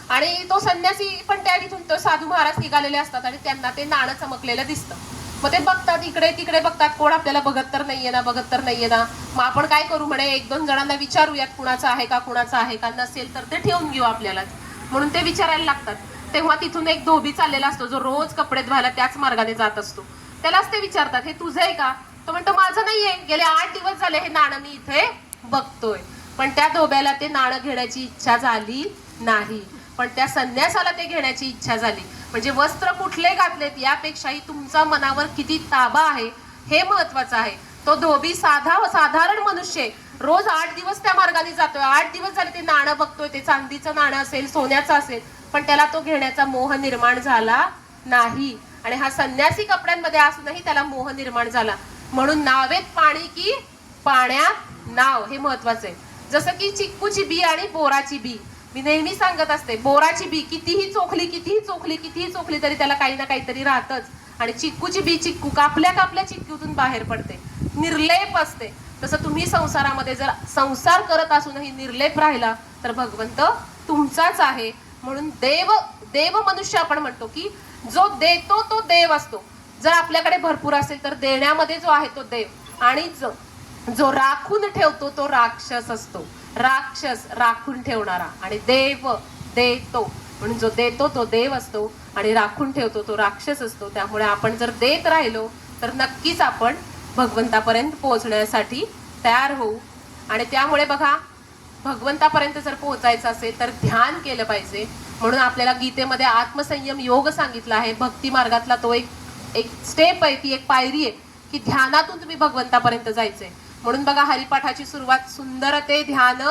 आणि तो संन्यासी पण त्या तिथून तो साधू महाराज निघालेले असतात आणि त्यांना ते नाणं चमकलेलं दिसतं. मग ते बघतात, इकडे तिकडे बघतात, कोण आपल्याला बघत तर नाहीये ना, बघत तर नाहीये ना. मग आपण काय करू म्हणे, एक दोन जणांना विचारूयात कुणाचं आहे का, कुणाचं आहे का, नसेल तर ते ठेवून घेऊ आपल्यालाच. म्हणून ते विचारायला लागतात. तेव्हा तिथून एक धोबी चाललेला असतो जो रोज कपडे धुवायला त्याच मार्गाने जात असतो. त्यालाच ते विचारतात, हे तुझं आहे का? तो म्हणतो माझं नाहीये, गेले 8 दिवस झाले हे नाणं मी इथे बघतोय. पण त्या धोब्याला ते नाणं घेण्याची इच्छा झाली नाही, पण त्या संन्यासाला ते घेण्याची इच्छा झाली. म्हणजे वस्त्र कुठले घातलेत यापेक्षाही तुमचा मनावर किती ताबा आहे हे महत्वाचं आहे. तो धोबी साधारण मनुष्य रोज 8 दिवस त्या मार्गाने जातोय, 8 दिवस झाले ते नाणं बघतोय, ते चांदीचं नाणं असेल, सोन्याचं असेल, पण त्याला तो घेण्याचा मोह निर्माण झाला नाही. आणि हा संन्यासी कपड्यांमध्ये असूनही त्याला मोह निर्माण झाला. म्हणून नावेत पाणी की पाण्यात नाव हे महत्वाचं आहे. जसं की चिक्कूची बी आणि बोराची बी, मी नेहमी सांगत असते, बोराची बी कितीही चोखली तरी त्याला काही ना काहीतरी राहतच. आणि चिक्कूची बी चिक्कू कापल्या चिक्कूतून बाहेर पडते, निर्लेप असते. तसं तुम्ही संसारामध्ये जर संसार करत असूनही निर्लेप राहिला तर भगवंत तुमचाच आहे. म्हणून देव मनुष्य आपण म्हणतो की जो देतो तो देव असतो. जर आपल्याकडे भरपूर असेल तर देण्यामध्ये जो आहे तो देव, आणि जो राखून ठेवतो तो राक्षस असतो. राक्षस राखून ठेवणारा, आणि देव देतो, म्हणून जो देतो तो देव असतो आणि राखून ठेवतो तो राक्षस असतो. त्यामुळे आपण जर देत राहिलो तर नक्कीच आपण भगवंतापर्यंत पोहोचण्यासाठी तयार होऊ. आणि त्यामुळे बघा, भगवंतापर्यंत जर पोहोचायचं असेल तर ध्यान केलं पाहिजे. म्हणून आपल्याला गीतेमध्ये आत्मसंयम योग सांगितला आहे. भक्ती मार्गातला तो एक स्टेप आहे, ती एक पायरी आहे की ध्यानातून तुम्ही भगवंतापर्यंत जायचंय. म्हणून बघा, हरिपाठाची सुरुवात सुंदर ते ध्यान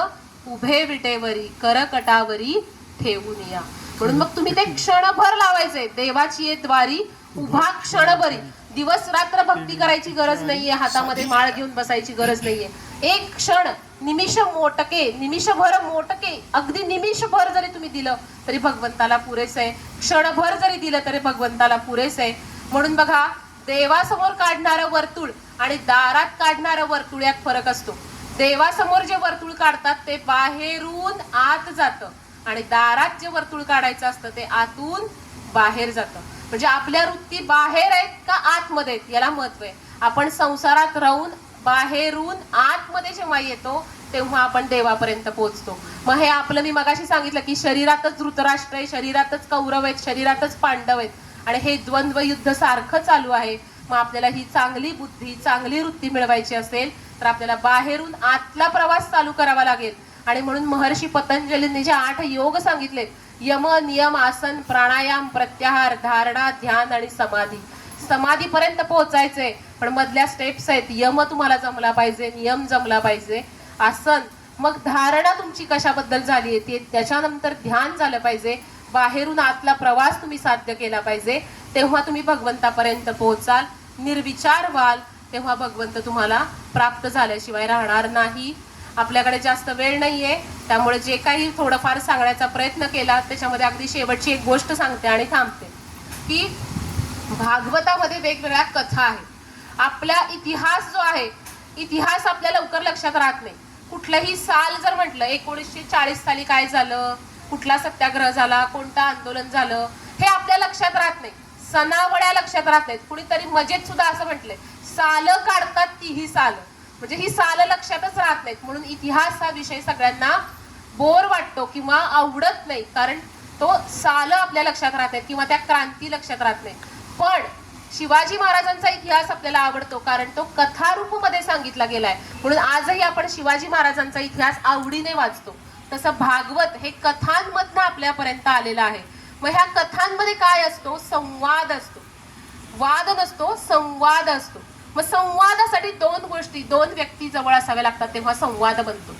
उभे विटेवरी करकटावरी ठेवून या. म्हणून मग तुम्ही ते क्षणभर लावायचंय. देवाची द्वारी उभा क्षणभरी, दिवस रात्र भक्ती करायची गरज नाहीये, हातामध्ये माळ घेऊन बसायची गरज नाहीये. एक क्षण, निमिषभर मोटके, अगदी निमिषभर जरी तुम्ही दिलं तरी भगवंताला पुरेस आहे. क्षणभर जरी दिलं तरी भगवंताला पुरेस आहे. म्हणून बघा, देवासमोर काढणारं वर्तुळ आणि दारात काढणारं वर्तुळ यात फरक असतो. देवासमोर जे वर्तुळ काढतात ते बाहेरून आत जातं, आणि दारात जे वर्तुळ काढायचं असतं ते आतून बाहेर जातं. म्हणजे आपल्या वृत्ती बाहेर आहेत का आतमध्ये आहेत याला महत्व आहे. आपण संसारात राहून बाहेरून आतमध्ये जेव्हा येतो तेव्हा आपण देवापर्यंत पोहोचतो. मग हे आपलं, मी मगाशी सांगितलं की शरीरातच धृतराष्ट्र आहे, शरीरातच कौरव आहेत, शरीरातच पांडव आहेत, आणि हे द्वंद्व युद्ध सारखं चालू आहे. मग आपल्याला ही चांगली बुद्धी, चांगली वृत्ती मिळवायची असेल तर आपल्याला बाहेरून आतला प्रवास चालू करावा लागेल. आणि म्हणून महर्षी पतंजलींनी जे 8 योग सांगितले, यम, नियम, आसन, प्राणायाम, प्रत्याहार, धारणा, ध्यान आणि समाधी. समाधीपर्यंत पोहोचायचंय, पण मधल्या स्टेप्स आहेत. यम तुम्हाला जमला पाहिजे, नियम जमला पाहिजे, आसन, मग धारणा तुमची कशाबद्दल झाली आहे त्याच्यानंतर ध्यान झालं पाहिजे, बाहेरून आतला प्रवास तुम्ही साध्य केला पाहिजे. तेव्हा तुम्ही भगवंतापर्यंत पोहोचाल. निर्विचार व्हाल तेव्हा भगवंत तुम्हाला प्राप्त झाल्याशिवाय राहणार नाही. आपल्याकडे जास्त वेळ नाहीये, त्यामुळे जे काही थोडंफार सांगण्याचा प्रयत्न केला त्याच्यामध्ये अगदी शेवटची एक गोष्ट सांगते आणि थांबते की भागवतामध्ये वेगवेगळ्या कथा आहेत. आपला इतिहास जो आहे, इतिहास आपल्या लवकर लक्षात राहत नाही. कुठलंही साल जर म्हटलं, 1940 साली काय झालं, कुठला सत्याग्रह झाला, कोणतं आंदोलन झालं, हे आपल्या लक्षात राहत नाही. सणावड्या लक्षात राहत नाहीत. कुणीतरी मजेत सुद्धा असं म्हटलंय, साल काढतात तीही साल, म्हणजे ही साल लक्षातच राहत नाहीत. म्हणून इतिहास हा विषय सगळ्यांना बोर वाटतो किंवा आवडत नाही, कारण तो साल आपल्या लक्षात राहत नाहीत किंवा त्या क्रांती लक्षात राहत नाही. पण शिवाजी महाराजांचा इतिहास आपल्याला आवडतो कारण तो कथारूपमध्ये सांगितला गेलाय. म्हणून आजही आपण शिवाजी महाराजांचा इतिहास आवडीने वाचतो. तसं भागवत हे कथांमधनं आपल्यापर्यंत आलेलं आहे. मग ह्या कथांमध्ये काय असतो? संवाद असतो. वाद नसतो, संवाद असतो. मग संवादासाठी दोन गोष्टी, दोन व्यक्ती जवळ असाव्या लागतात, तेव्हा संवाद बनतो.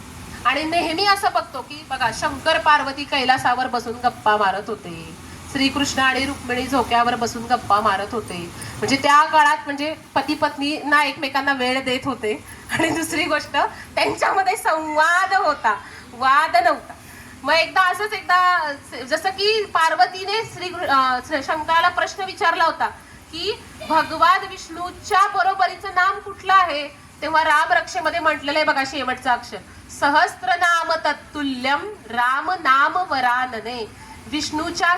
आणि नेहमी असं बघतो की बघा, शंकर पार्वती कैलासावर बसून गप्पा मारत होते, श्रीकृष्ण आणि रुक्मिणी झोक्यावर बसून गप्पा मारत होते. म्हणजे त्या काळात म्हणजे पती पत्नींना एकमेकांना वेळ देत होते. आणि दुसरी गोष्ट, त्यांच्यामध्ये संवाद होता, वाद नव्हता. मग एकदा जसं की पार्वतीने शंकराला प्रश्न विचारला होता की भगवान विष्णूच्या बरोबरीचं नाम कुठलं आहे, तेव्हा राम रक्षेमध्ये म्हटलेलं आहे बघा, शेवटचा अक्षर सहस्त्रनाम तत्तुल्यम राम नाम वरानने. विष्णूच्या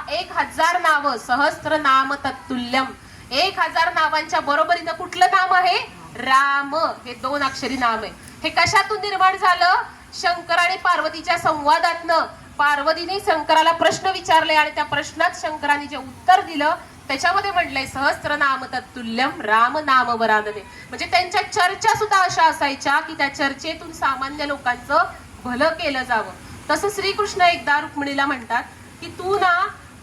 1000 नावं, सहस्त्रनाम तत्तुल्यम, 1000 नावांच्या बरोबरीनं कुठलं नाम आहे, राम. हे 2 अक्षरी नाम आहे. हे कशातून निर्माण झालं, शंकर आणि पार्वतीच्या संवादातनं. पार्वतीने शंकराला प्रश्न विचारले आणि त्या प्रश्नात शंकराने जे उत्तर दिलं त्याच्यामध्ये म्हटलंय सहस्त्रनाम तत्तुल्यम राम नाम वरानने. म्हणजे त्यांच्या चर्चा सुद्धा अशा असायच्या की त्या चर्चेतून सामान्य लोकांचं भलं केलं जावं. तसं श्रीकृष्ण एकदा रुक्मिणीला म्हणतात की तू ना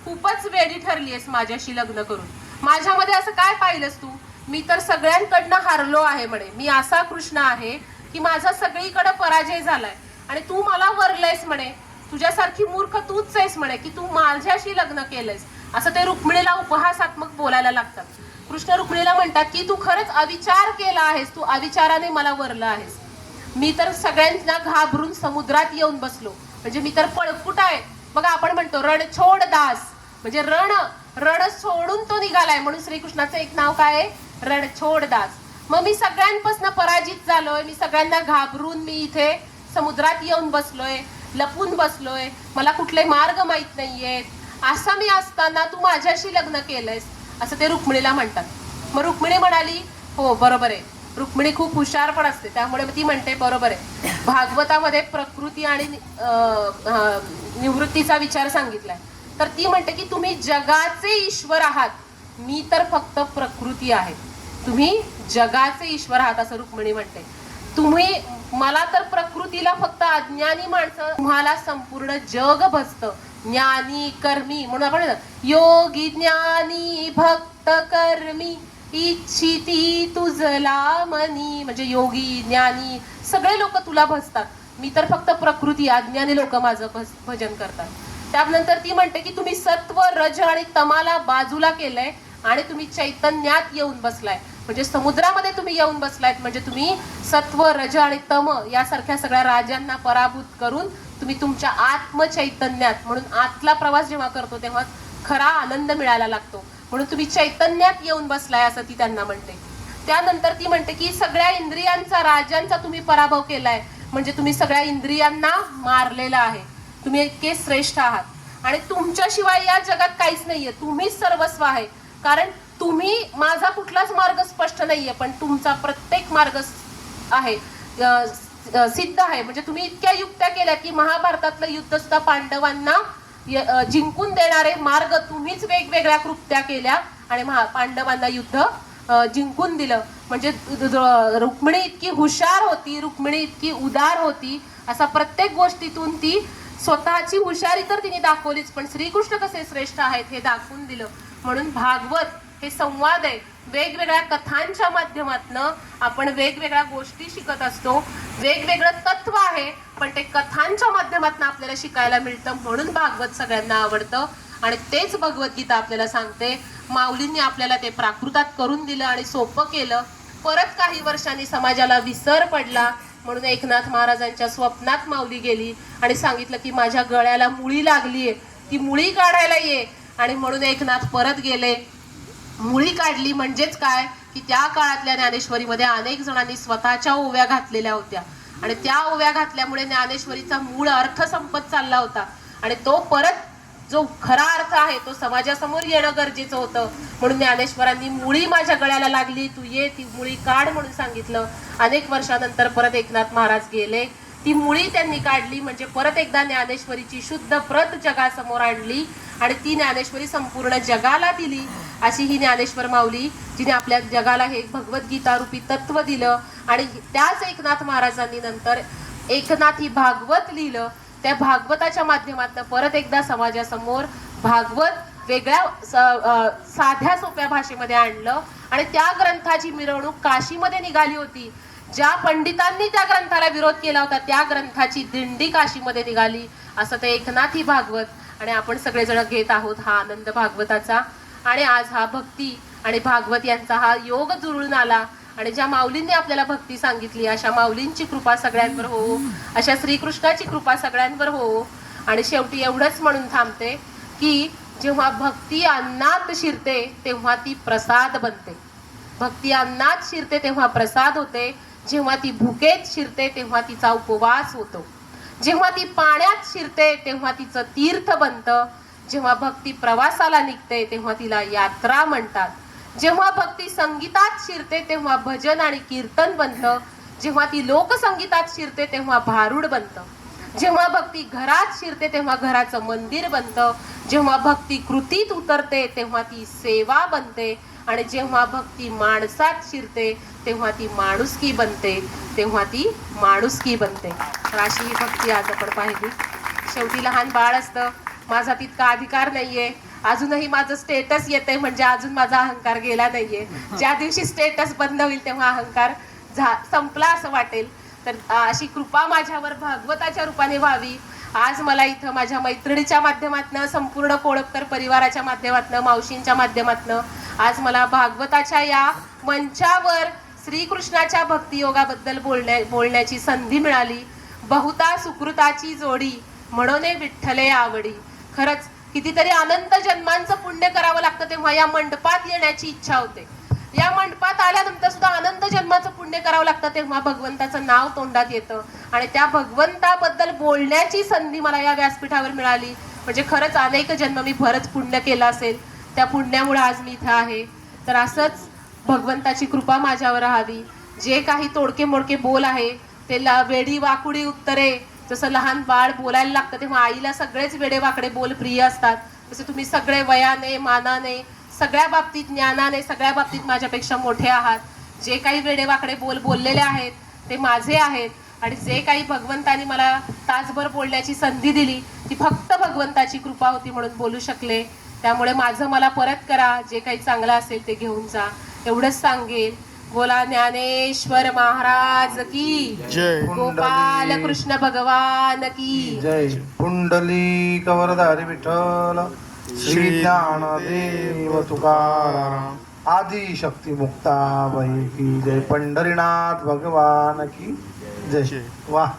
खूपच वेडी ठरलीयस माझ्याशी लग्न करून. माझ्यामध्ये असं काय पाहिलंस तू, मी तर सगळ्यांकडनं हारलो आहे म्हणे. मी असा कृष्ण आहे की माझा सगळीकडे पराजय झालाय आणि तू मला वरलंयस म्हणे. तुझ्यासारखी मूर्ख तूच आहेस म्हणे की तू माझ्याशी लग्न केलंयस. असं ते रुक्मिणीला उपहासात्मक बोलायला लागतात. कृष्ण रुक्मिणीला म्हणतात की तू खरंच अविचार केला आहेस, तू अविचाराने मला वरलं आहेस. मी तर सगळ्यांना घाबरून समुद्रात येऊन बसलो, म्हणजे मी तर पळकुट आहे. बघा, आपण म्हणतो रणछोड दास, म्हणजे रण सोडून तो निघालाय, म्हणून श्रीकृष्णाचं एक नाव काय आहे, रणछोड दास. मग मी सगळ्यांपासून पराजित झालोय, मी सगळ्यांना घाबरून मी इथे समुद्रात येऊन बसलोय, लपून बसलोय, मला कुठले मार्ग माहित नाहीयेत. असं मी असताना तू माझ्याशी लग्न केलंयस, असं ते रुक्मिणीला म्हणतात. मग रुक्मिणी म्हणाली हो बरोबर आहे. रुक्मिणी खूप हुशार पण असते, त्यामुळे ती म्हणते बरोबर आहे. भागवतामध्ये प्रकृती आणि निवृत्तीचा विचार सांगितलाय. तर ती म्हणते की तुम्ही जगाचे ईश्वर आहात, मी तर फक्त प्रकृती आहे. तुम्ही जगाचे ईश्वर आहात असं रुक्मिणी म्हणते. तुम्ही मला तर प्रकृतीला फक्त अज्ञानी माणसं, तुम्हाला संपूर्ण जग भजतं. ज्ञानी कर्मी म्हणून आपण योगी ज्ञानी भक्त कर्मी इच्छिती तुझला मनी. म्हणजे योगी ज्ञानी सगळे लोक तुला भजतात, मी तर फक्त प्रकृती, अज्ञानी लोक माझं भजन करतात. त्यानंतर ती म्हणते की तुम्ही सत्व रज आणि तमाला बाजूला केलंय आणि तुम्ही चैतन्यात येऊन बसलाय. म्हणजे समुद्रामध्ये तुम्ही येऊन बसलायत, म्हणजे तुम्ही सत्व रज आणि तम यासारख्या सगळ्या राजांना पराभूत करून तुम्ही तुमच्या आत्मचैतन्यात, म्हणून आतला प्रवास जेव्हा करतो तेव्हा खरा आनंद मिळायला लागतो, म्हणून तुम्ही चैतन्यात येऊन बसलाय असं ती त्यांना म्हणते. त्यानंतर ती म्हणते की सगळ्या इंद्रियांचा, राजांचा तुम्ही पराभव केलाय, म्हणजे तुम्ही सगळ्या इंद्रियांना मारलेला आहे. तुम्ही इतके श्रेष्ठ आहात आणि तुमच्याशिवाय या जगात काहीच नाहीये, तुम्हीच सर्वस्व आहे. कारण तुम्ही, माझा कुठलाच मार्ग स्पष्ट नाहीये, पण तुमचा प्रत्येक मार्ग आहे, सिद्ध आहे. म्हणजे तुम्ही इतक्या युक्त्या केल्या की महाभारतातलं युद्ध सुद्धा पांडवांना जिंकून देणारे मार्ग तुम्हीच वेगवेगळ्या कृत्या केल्या आणि पांडवांना युद्ध जिंकून दिलं. म्हणजे रुक्मिणी इतकी हुशार होती, रुक्मिणी इतकी उदार होती, असा प्रत्येक गोष्टीतून ती स्वतःची हुशारी तर तिने दाखवलीच, पण श्रीकृष्ण कसे श्रेष्ठ आहेत हे दाखवून दिलं. म्हणून भागवत हे संवाद आहे. वेगवेगळ्या कथांच्या माध्यमातनं आपण वेगवेगळ्या गोष्टी शिकत असतो, वेगवेगळं तत्व आहे, पण ते कथांच्या माध्यमातून आपल्याला शिकायला मिळतं. म्हणून भागवत सगळ्यांना आवडतं आणि तेच भगवद्गीता आपल्याला सांगते. माऊलींनी आपल्याला ते प्राकृतात करून दिलं आणि सोपं केलं. परत काही वर्षांनी समाजाला विसर पडला, म्हणून एकनाथ महाराजांच्या स्वप्नात माऊली गेली आणि सांगितलं की माझ्या गळ्याला मुळी लागलीये, ती मुळी काढायला ये. आणि म्हणून एकनाथ परत गेले, मुळी काढली. म्हणजेच काय की त्या काळातल्या ज्ञानेश्वरीमध्ये अनेक जणांनी स्वतःच्या ओव्या घातलेल्या होत्या आणि त्या ओव्या घातल्यामुळे ज्ञानेश्वरीचा मूळ अर्थ संपत चालला होता आणि तो परत जो खरा अर्थ आहे तो समाजासमोर येणं गरजेचं होतं. म्हणून ज्ञानेश्वरांनी मुळी माझ्या गळ्याला लागली, तू ये ती मुळी काढ म्हणून सांगितलं. अनेक वर्षानंतर परत एकनाथ महाराज गेले, ती मुळी त्यांनी काढली. म्हणजे परत एकदा ज्ञानेश्वरीची शुद्ध प्रत जगासमोर आणली आणि ती ज्ञानेश्वरी संपूर्ण जगाला दिली. अशी ही ज्ञानेश्वर माऊली जिने आपल्या जगाला हे भगवद्गीता रूपी तत्व दिलं. आणि त्याच एकनाथ महाराजांनी नंतर एकनाथी भागवत लिहिलं. त्या भागवताच्या माध्यमातून परत एकदा समाजासमोर भागवत वेगळ्या साध्या सोप्या भाषेमध्ये आणलं आणि त्या ग्रंथाची मिरवणूक काशीमध्ये निघाली होती. ज्या पंडितांनी त्या ग्रंथाला विरोध केला होता त्या ग्रंथाची दिंडी काशीमध्ये निघाली. असं ते एकनाथी भागवत आणि आपण सगळेजण घेत आहोत हा आनंद भागवताचा. आणि आज हा भक्ती आणि भागवत यांचा हा योग जुळून आला आणि ज्या माऊलींनी आपल्याला भक्ती सांगितली अशा माऊलींची कृपा सगळ्यांवर हो, अशा श्रीकृष्णाची कृपा सगळ्यांवर हो. आणि शेवटी एवढंच म्हणून थांबते की जेव्हा भक्ती अन्नात शिरते तेव्हा ती प्रसाद बनते. भक्ती अन्नात शिरते तेव्हा प्रसाद होते. जेव्हा ती भुकेत शिरते तेव्हा तिचा उपवास होतो. जेव्हा ती पाण्यात शिरते तेव्हा तिचं तीर्थ बनतं. जेव्हा भक्ती प्रवासाला निघते तेव्हा तिला यात्रा म्हणतात. जेव्हा भक्ती संगीतात शिरते तेव्हा भजन आणि कीर्तन बनतं. जेव्हा ती लोकसंगीतात शिरते तेव्हा भारूड बनतं. जेव्हा भक्ती घरात शिरते तेव्हा घराचं मंदिर बनतं. जेव्हा भक्ती कृतीत उतरते तेव्हा ती सेवा बनते. आणि जेव्हा भक्ती माणसात शिरते तेव्हा ती माणुसकी बनते. तेव्हा ती माणुसकी बनते. तर अशी ही भक्ती आज आपण पाहिली. शेवटी लहान बाळ असतं, माझा तितका अधिकार नाहीये. अजूनही माझं स्टेटस येते म्हणजे अजून माझा अहंकार गेला नाहीये. ज्या दिवशी स्टेटस बंद होईल तेव्हा अहंकार संपला असं वाटेल. तर अशी कृपा माझ्यावर भागवताच्या रूपाने व्हावी. आज मला इथं माझ्या मैत्रिणीच्या माध्यमातनं, संपूर्ण कोळपकर परिवाराच्या माध्यमातनं, मावशींच्या माध्यमातनं आज मला भागवताच्या या मंचावर श्रीकृष्णाच्या भक्तियोगाबद्दल बोलण्याची संधी मिळाली. बहुता सुकृताची जोडी म्हणून विठ्ठले आवडी. खरंच कितीतरी अनंत जन्मांचं पुण्य करावं लागतं तेव्हा या मंडपात येण्याची इच्छा होते. या मंडपात आल्यानंतर सुद्धा अनंत जन्माचं पुण्य करावं लागतं तेव्हा भगवंताचं नाव तोंडात येतं आणि त्या भगवंताबद्दल बोलण्याची संधी मला या व्यासपीठावर मिळाली. म्हणजे खरंच अनेक जन्म मी बरंच पुण्य केलं असेल. त्या पुण्यामुळे आज मी इथं आहे. तर असंच भगवंताची कृपा माझ्यावर राहावी. जे काही तोडके मोडके बोल आहे ते वेडी वाकुडी उत्तरे, जसं लहान बाळ बोलायला लागतं तेव्हा आईला सगळेच वेडे वाकडे बोल प्रिय असतात, तसे तुम्ही सगळे वयाने, मानाने, सगळ्या बाबतीत, ज्ञानाने, सगळ्या बाबतीत माझ्यापेक्षा मोठे आहात. जे काही वेडे वाकडे बोल बोललेले आहेत ते माझे आहेत आणि जे काही भगवंतानी मला तासभर बोलण्याची संधी दिली ती फक्त भगवंताची कृपा होती म्हणून बोलू शकले. त्यामुळे माझं मला परत करा, जे काही चांगलं असेल ते घेऊन जा, एवढंच सांगेन. बोला ज्ञानेश्वर महाराज की जय. गोपाल कृष्ण भगवान की जय. पुंडली कवरधारी विठ्ठल श्री ज्ञानदेव तुकाराम आदि शक्ती मुक्ताबाई की जय. पंढरीनाथ भगवान की जय. वाह.